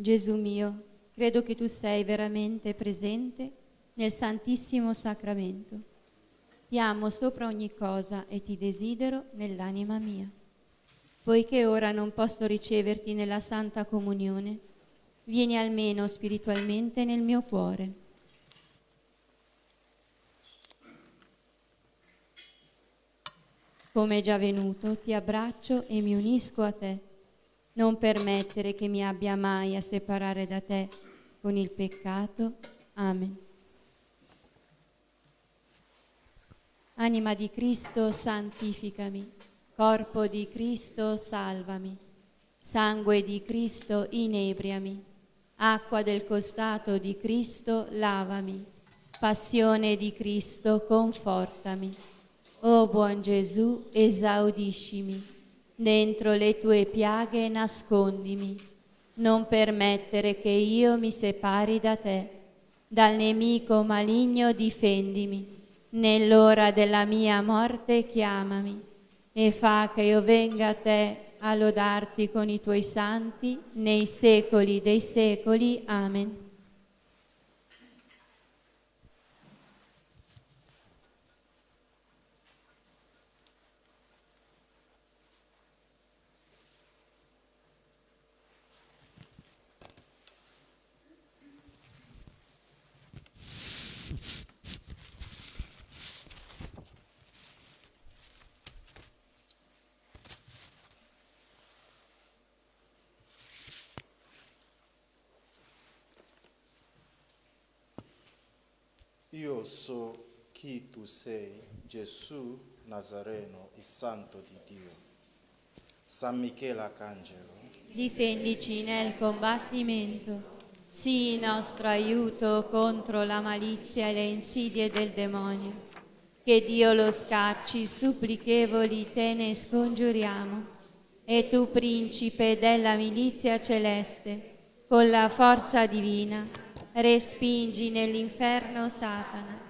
Gesù mio, credo che tu sei veramente presente nel Santissimo Sacramento. Ti amo sopra ogni cosa e ti desidero nell'anima mia. Poiché ora non posso riceverti nella Santa Comunione, vieni almeno spiritualmente nel mio cuore. Come è già venuto, ti abbraccio e mi unisco a te. Non permettere che mi abbia mai a separare da te con il peccato. Amen. Anima di Cristo, santificami. Corpo di Cristo, salvami. Sangue di Cristo, inebriami. Acqua del costato di Cristo, lavami. Passione di Cristo, confortami. O buon Gesù, esaudiscimi. Dentro le tue piaghe nascondimi. Non permettere che io mi separi da te. Dal nemico maligno difendimi. Nell'ora della mia morte chiamami e fa che io venga a te a lodarti con i tuoi santi nei secoli dei secoli. Amen. Io so chi tu sei, Gesù Nazareno, il Santo di Dio. San Michele Arcangelo, Difendici nel combattimento. Sii il nostro aiuto contro la malizia e le insidie del demonio. Che Dio lo scacci, supplichevoli te ne scongiuriamo. E tu, principe della milizia celeste, con la forza divina, respingi nell'inferno Satana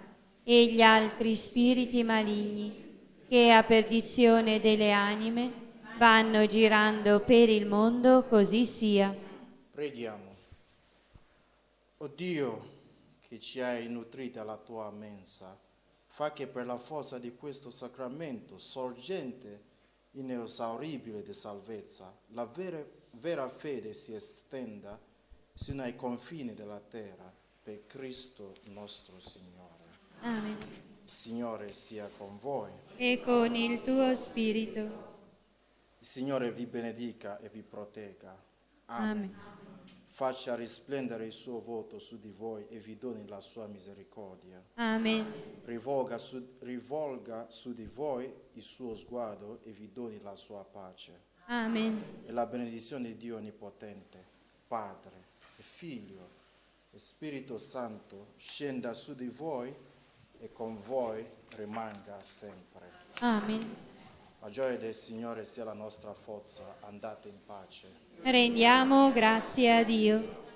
e gli altri spiriti maligni che a perdizione delle anime vanno girando per il mondo, così sia. preghiamo. O Dio, che ci hai nutriti alla tua mensa, fa che per la forza di questo sacramento, sorgente inesauribile di salvezza, la vera fede si estenda sino ai confini della terra, per Cristo nostro Signore. Amen. Il Signore sia con voi. E con il tuo spirito. Il Signore vi benedica e vi protegga. Amen. Faccia risplendere il suo volto su di voi e vi doni la sua misericordia. Amen. Rivolga su di voi il suo sguardo e vi doni la sua pace. Amen. E la benedizione di Dio Onnipotente, Padre e Figlio e Spirito Santo scenda su di voi e con voi rimanga sempre. Amen. La gioia del Signore sia la nostra forza. Andate in pace. Rendiamo grazie a Dio.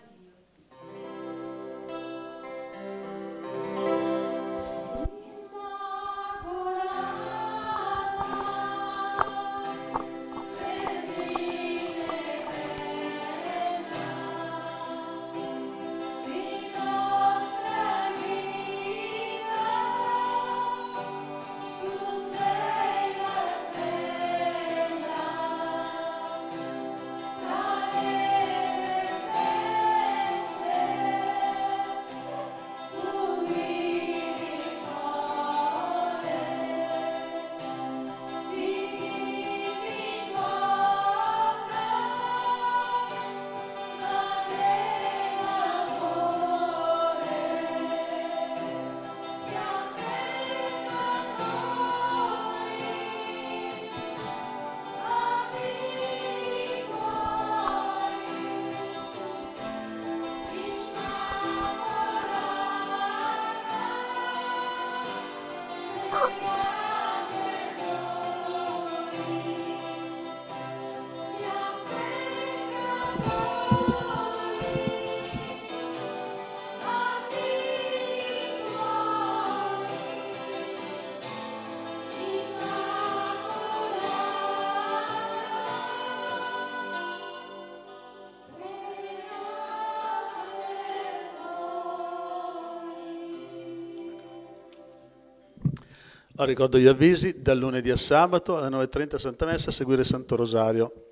Ricordo gli avvisi: dal lunedì al sabato alle 9:30 Santa Messa, a seguire il Santo Rosario.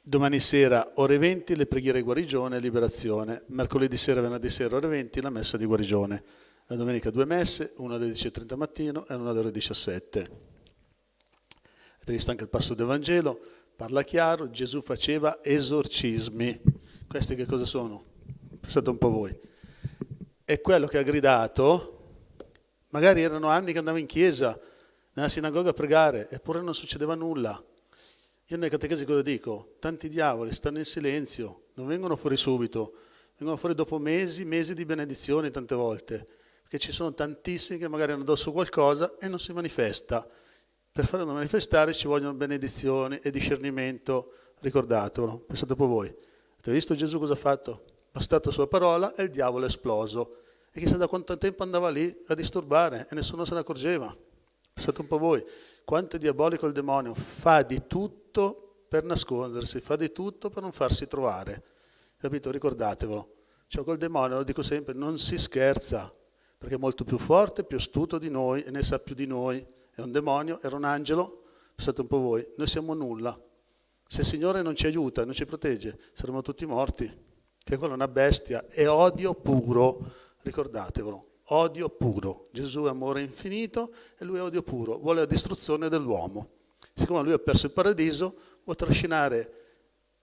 Domani sera ore 20 le preghiere di guarigione e liberazione. Mercoledì sera e venerdì sera ore 20 la messa di guarigione. La domenica 2 messe, una alle 10:30 mattino e una alle ore 17. Avete visto anche il passo del Vangelo, parla chiaro: Gesù faceva esorcismi. Questi che cosa sono? Pensate un po' voi. È quello che ha gridato. Magari erano anni che andava in chiesa, nella sinagoga a pregare, eppure non succedeva nulla. Io nelle catechesi cosa dico? Tanti diavoli stanno in silenzio, non vengono fuori subito, vengono fuori dopo mesi di benedizioni tante volte, perché ci sono tantissimi che magari hanno addosso qualcosa e non si manifesta. Per farlo manifestare ci vogliono benedizioni e discernimento, ricordatelo, pensate un po' voi. Avete visto Gesù cosa ha fatto? Bastata sua parola e il diavolo è esploso. E chissà da quanto tempo andava lì a disturbare e nessuno se ne accorgeva. Pensate un po' voi, quanto è diabolico il demonio, fa di tutto per nascondersi, fa di tutto per non farsi trovare. Capito? Ricordatevelo. Cioè col demonio, lo dico sempre, non si scherza, perché è molto più forte, più astuto di noi e ne sa più di noi. È un demonio, era un angelo, pensate un po' voi, noi siamo nulla. Se il Signore non ci aiuta, non ci protegge, saremo tutti morti. Che quella è una bestia, è odio puro. Ricordatevelo, odio puro. Gesù è amore infinito e lui è odio puro, vuole la distruzione dell'uomo. Siccome lui ha perso il paradiso, vuole trascinare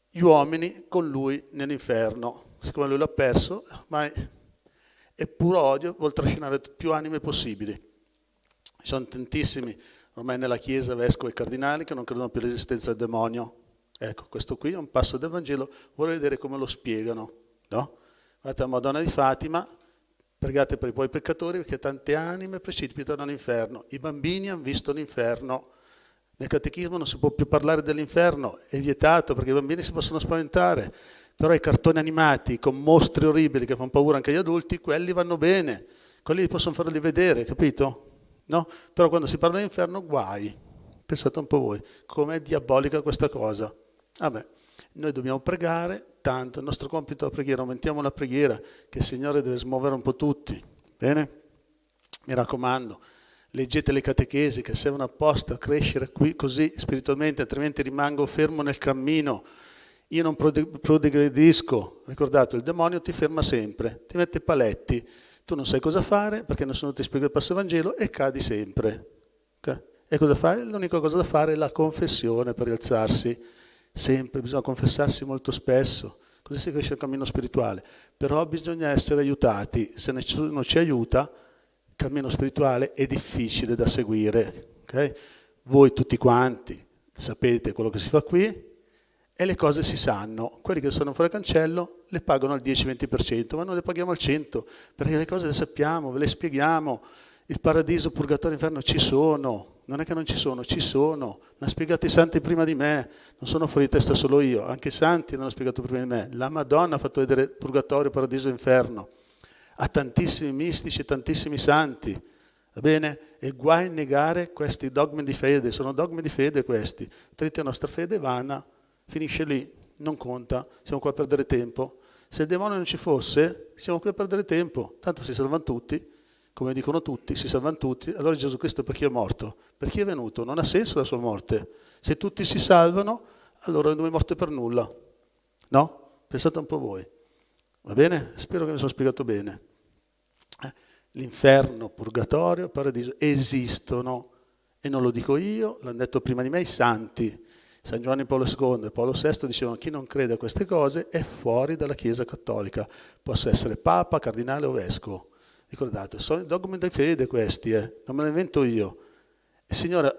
gli uomini con lui nell'inferno. Siccome lui l'ha perso, ma è puro odio, vuole trascinare più anime possibili. Ci sono tantissimi ormai nella Chiesa, vescovi e cardinali, che non credono più all'esistenza del demonio. Ecco, questo qui è un passo del Vangelo, vuole vedere come lo spiegano, no? Guardate la Madonna di Fatima, pregate per i tuoi peccatori perché tante anime precipitano all'inferno. I bambini hanno visto l'inferno. Nel catechismo non si può più parlare dell'inferno, è vietato perché i bambini si possono spaventare. Però i cartoni animati con mostri orribili che fanno paura anche agli adulti, quelli vanno bene. Quelli possono farli vedere, capito? No? Però quando si parla dell'inferno, guai. Pensate un po' voi, com'è diabolica questa cosa. Vabbè, noi dobbiamo pregare. Tanto il nostro compito è la preghiera, aumentiamo la preghiera, che il Signore deve smuovere un po' tutti, bene? Mi raccomando, leggete le catechesi che servono apposta a crescere qui così spiritualmente, altrimenti rimango fermo nel cammino. Io non progredisco, ricordate, il demonio ti ferma sempre, ti mette paletti, tu non sai cosa fare perché nessuno ti spiega il passo Vangelo e cadi sempre. Okay? E cosa fai? L'unica cosa da fare è la confessione per rialzarsi. Sempre, bisogna confessarsi molto spesso, così si cresce il cammino spirituale. Però bisogna essere aiutati, se nessuno ci aiuta, il cammino spirituale è difficile da seguire. Okay? Voi tutti quanti sapete quello che si fa qui e le cose si sanno. Quelli che sono fuori cancello le pagano al 10-20%, ma noi le paghiamo al 100%, perché le cose le sappiamo, ve le spieghiamo. Il paradiso, il purgatorio, l'inferno ci sono. Non è che non ci sono, l'hanno spiegato i santi prima di me, non sono fuori di testa solo io, anche i santi l'hanno spiegato prima di me. La Madonna ha fatto vedere purgatorio, paradiso e inferno, ha tantissimi mistici, tantissimi santi, va bene? E guai negare questi dogmi di fede, sono dogmi di fede questi, altrimenti la nostra fede è vana, finisce lì, non conta, siamo qua a perdere tempo. Se il demonio non ci fosse, siamo qui a perdere tempo, tanto si salvano tutti. Come dicono tutti, si salvano tutti, allora Gesù Cristo per chi è morto? Per chi è venuto? Non ha senso la sua morte. Se tutti si salvano, allora non è morto per nulla. No? Pensate un po' voi. Va bene? Spero che mi sono spiegato bene. L'inferno, purgatorio, paradiso esistono. E non lo dico io, l'hanno detto prima di me i santi. San Giovanni Paolo II e Paolo VI dicevano chi non crede a queste cose è fuori dalla Chiesa cattolica. Possa essere papa, cardinale o vescovo. Ricordate, sono i dogmi di fede questi, non me li invento io. Il Signore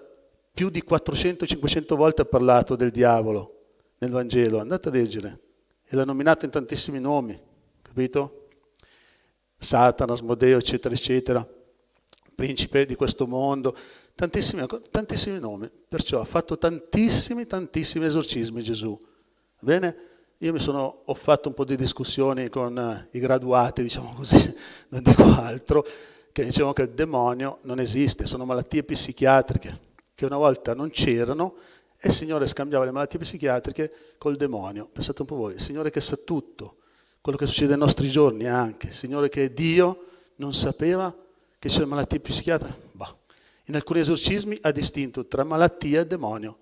più di 400-500 volte ha parlato del diavolo nel Vangelo, andate a leggere, e l'ha nominato in tantissimi nomi, capito? Satana, Asmodeo, eccetera, eccetera, principe di questo mondo, tantissimi nomi, perciò ha fatto tantissimi esorcismi Gesù, va bene? Io ho fatto un po' di discussioni con i graduati, diciamo così, non dico altro, che dicevano che il demonio non esiste, sono malattie psichiatriche, che una volta non c'erano e il Signore scambiava le malattie psichiatriche col demonio. Pensate un po' voi, il Signore che sa tutto, quello che succede nei nostri giorni anche, il Signore che è Dio non sapeva Che ci sono malattie psichiatriche? Bah. In alcuni esorcismi ha distinto tra malattia e demonio.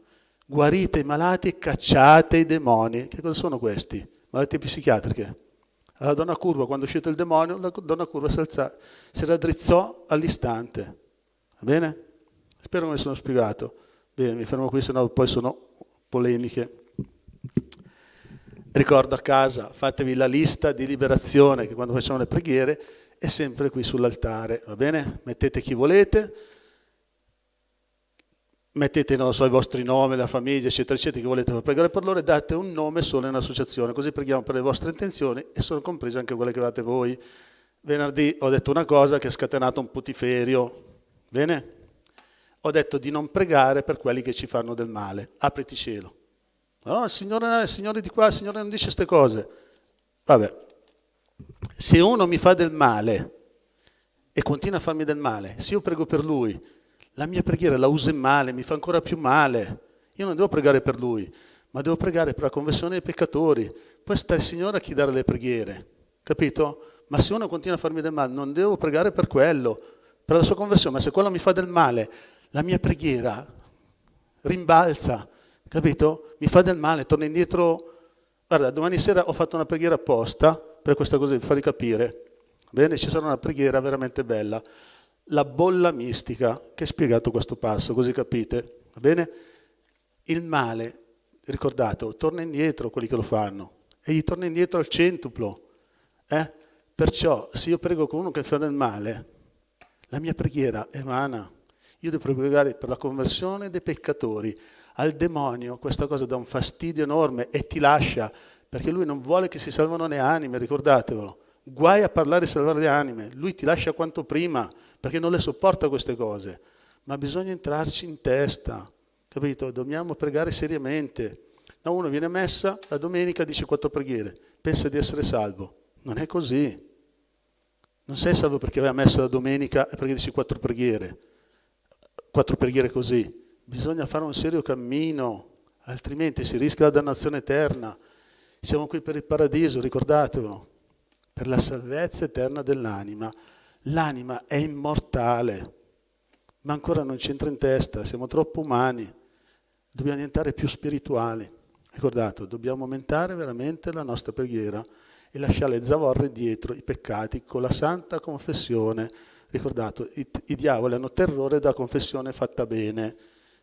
Guarite i malati e cacciate i demoni. Che cosa sono questi? Malattie psichiatriche. La donna curva, quando è uscito il demonio, la donna curva si raddrizzò all'istante. Va bene? Spero che mi sono spiegato. Bene, mi fermo qui, sennò poi sono polemiche. Ricordo a casa, fatevi la lista di liberazione, che quando facciamo le preghiere è sempre qui sull'altare, va bene? Mettete chi volete, mettete, non so, i vostri nomi, la famiglia, eccetera, eccetera, che volete pregare per loro, e date un nome solo in associazione, così preghiamo per le vostre intenzioni e sono comprese anche quelle che avete voi. Venerdì ho detto una cosa che ha scatenato un putiferio, bene? Ho detto di non pregare per quelli che ci fanno del male, apriti cielo. No, il Signore di qua, il Signore non dice queste cose. Vabbè, se uno mi fa del male e continua a farmi del male, se io prego per lui, la mia preghiera la usa in male, mi fa ancora più male. Io non devo pregare per lui, ma devo pregare per la conversione dei peccatori. Poi sta il Signore a chi dare le preghiere, capito? Ma se uno continua a farmi del male, non devo pregare per quello, per la sua conversione. Ma se quello mi fa del male, la mia preghiera rimbalza, capito? Mi fa del male, torna indietro. Guarda, domani sera ho fatto una preghiera apposta per questa cosa, vi farvi capire. Bene, ci sarà una preghiera veramente bella. La bolla mistica, che è spiegato questo passo, così capite. Va bene? Il male, ricordate, torna indietro quelli che lo fanno, e gli torna indietro al centuplo. Perciò, se io prego con uno che fa del male, la mia preghiera è vana. Io devo pregare per la conversione dei peccatori. Al demonio questa cosa dà un fastidio enorme e ti lascia, perché lui non vuole che si salvano le anime, ricordatevelo. Guai a parlare di salvare le anime, lui ti lascia quanto prima, perché non le sopporta queste cose. Ma bisogna entrarci in testa, capito? Dobbiamo pregare seriamente. No, uno viene a messa, la domenica dice 4 preghiere, pensa di essere salvo. Non è così. Non sei salvo perché vai a messa la domenica e perché dici 4 preghiere. 4 preghiere così. Bisogna fare un serio cammino, altrimenti si rischia la dannazione eterna. Siamo qui per il paradiso, ricordatevelo, per la salvezza eterna dell'anima. L'anima è immortale, ma ancora non ci entra in testa, siamo troppo umani, dobbiamo diventare più spirituali. Ricordate, dobbiamo aumentare veramente la nostra preghiera e lasciare le zavorre dietro, i peccati, con la santa confessione. Ricordate, i diavoli hanno terrore della confessione fatta bene.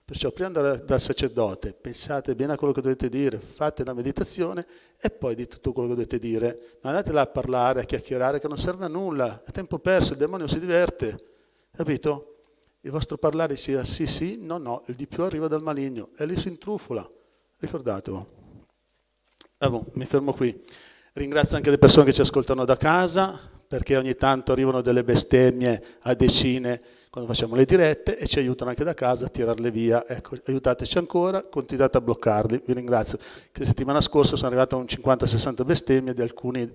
Perciò prima di andare dal sacerdote, pensate bene a quello che dovete dire, fate la meditazione e poi dite tutto quello che dovete dire. Non andate là a parlare, a chiacchierare, che non serve a nulla, è tempo perso, il demonio si diverte, capito? Il vostro parlare sia sì sì, no no, il di più arriva dal maligno e lì si intrufola, ricordatelo. Mi fermo qui. Ringrazio anche le persone che ci ascoltano da casa, perché ogni tanto arrivano delle bestemmie a decine quando facciamo le dirette e ci aiutano anche da casa a tirarle via. Ecco, aiutateci ancora, continuate a bloccarli, vi ringrazio. Che settimana scorsa sono arrivata a un 50-60 bestemmie, di alcuni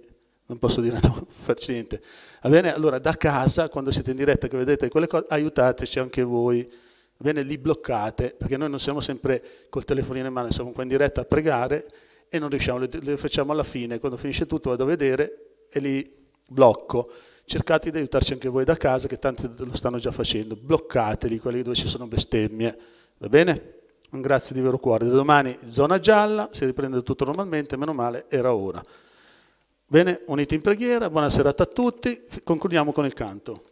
non posso dire no, non faccio niente. Va bene? Allora da casa, quando siete in diretta che vedete quelle cose, aiutateci anche voi. Va bene? Li bloccate, perché noi non siamo sempre col telefonino in mano, siamo qua in diretta a pregare e non riusciamo, le facciamo alla fine, quando finisce tutto vado a vedere e li blocco. Cercate di aiutarci anche voi da casa, che tanti lo stanno già facendo. Bloccateli, quelli dove ci sono bestemmie. Va bene? Un grazie di vero cuore. Da domani zona gialla, si riprende tutto normalmente, meno male, era ora. Bene, uniti in preghiera, buona serata a tutti. Concludiamo con il canto.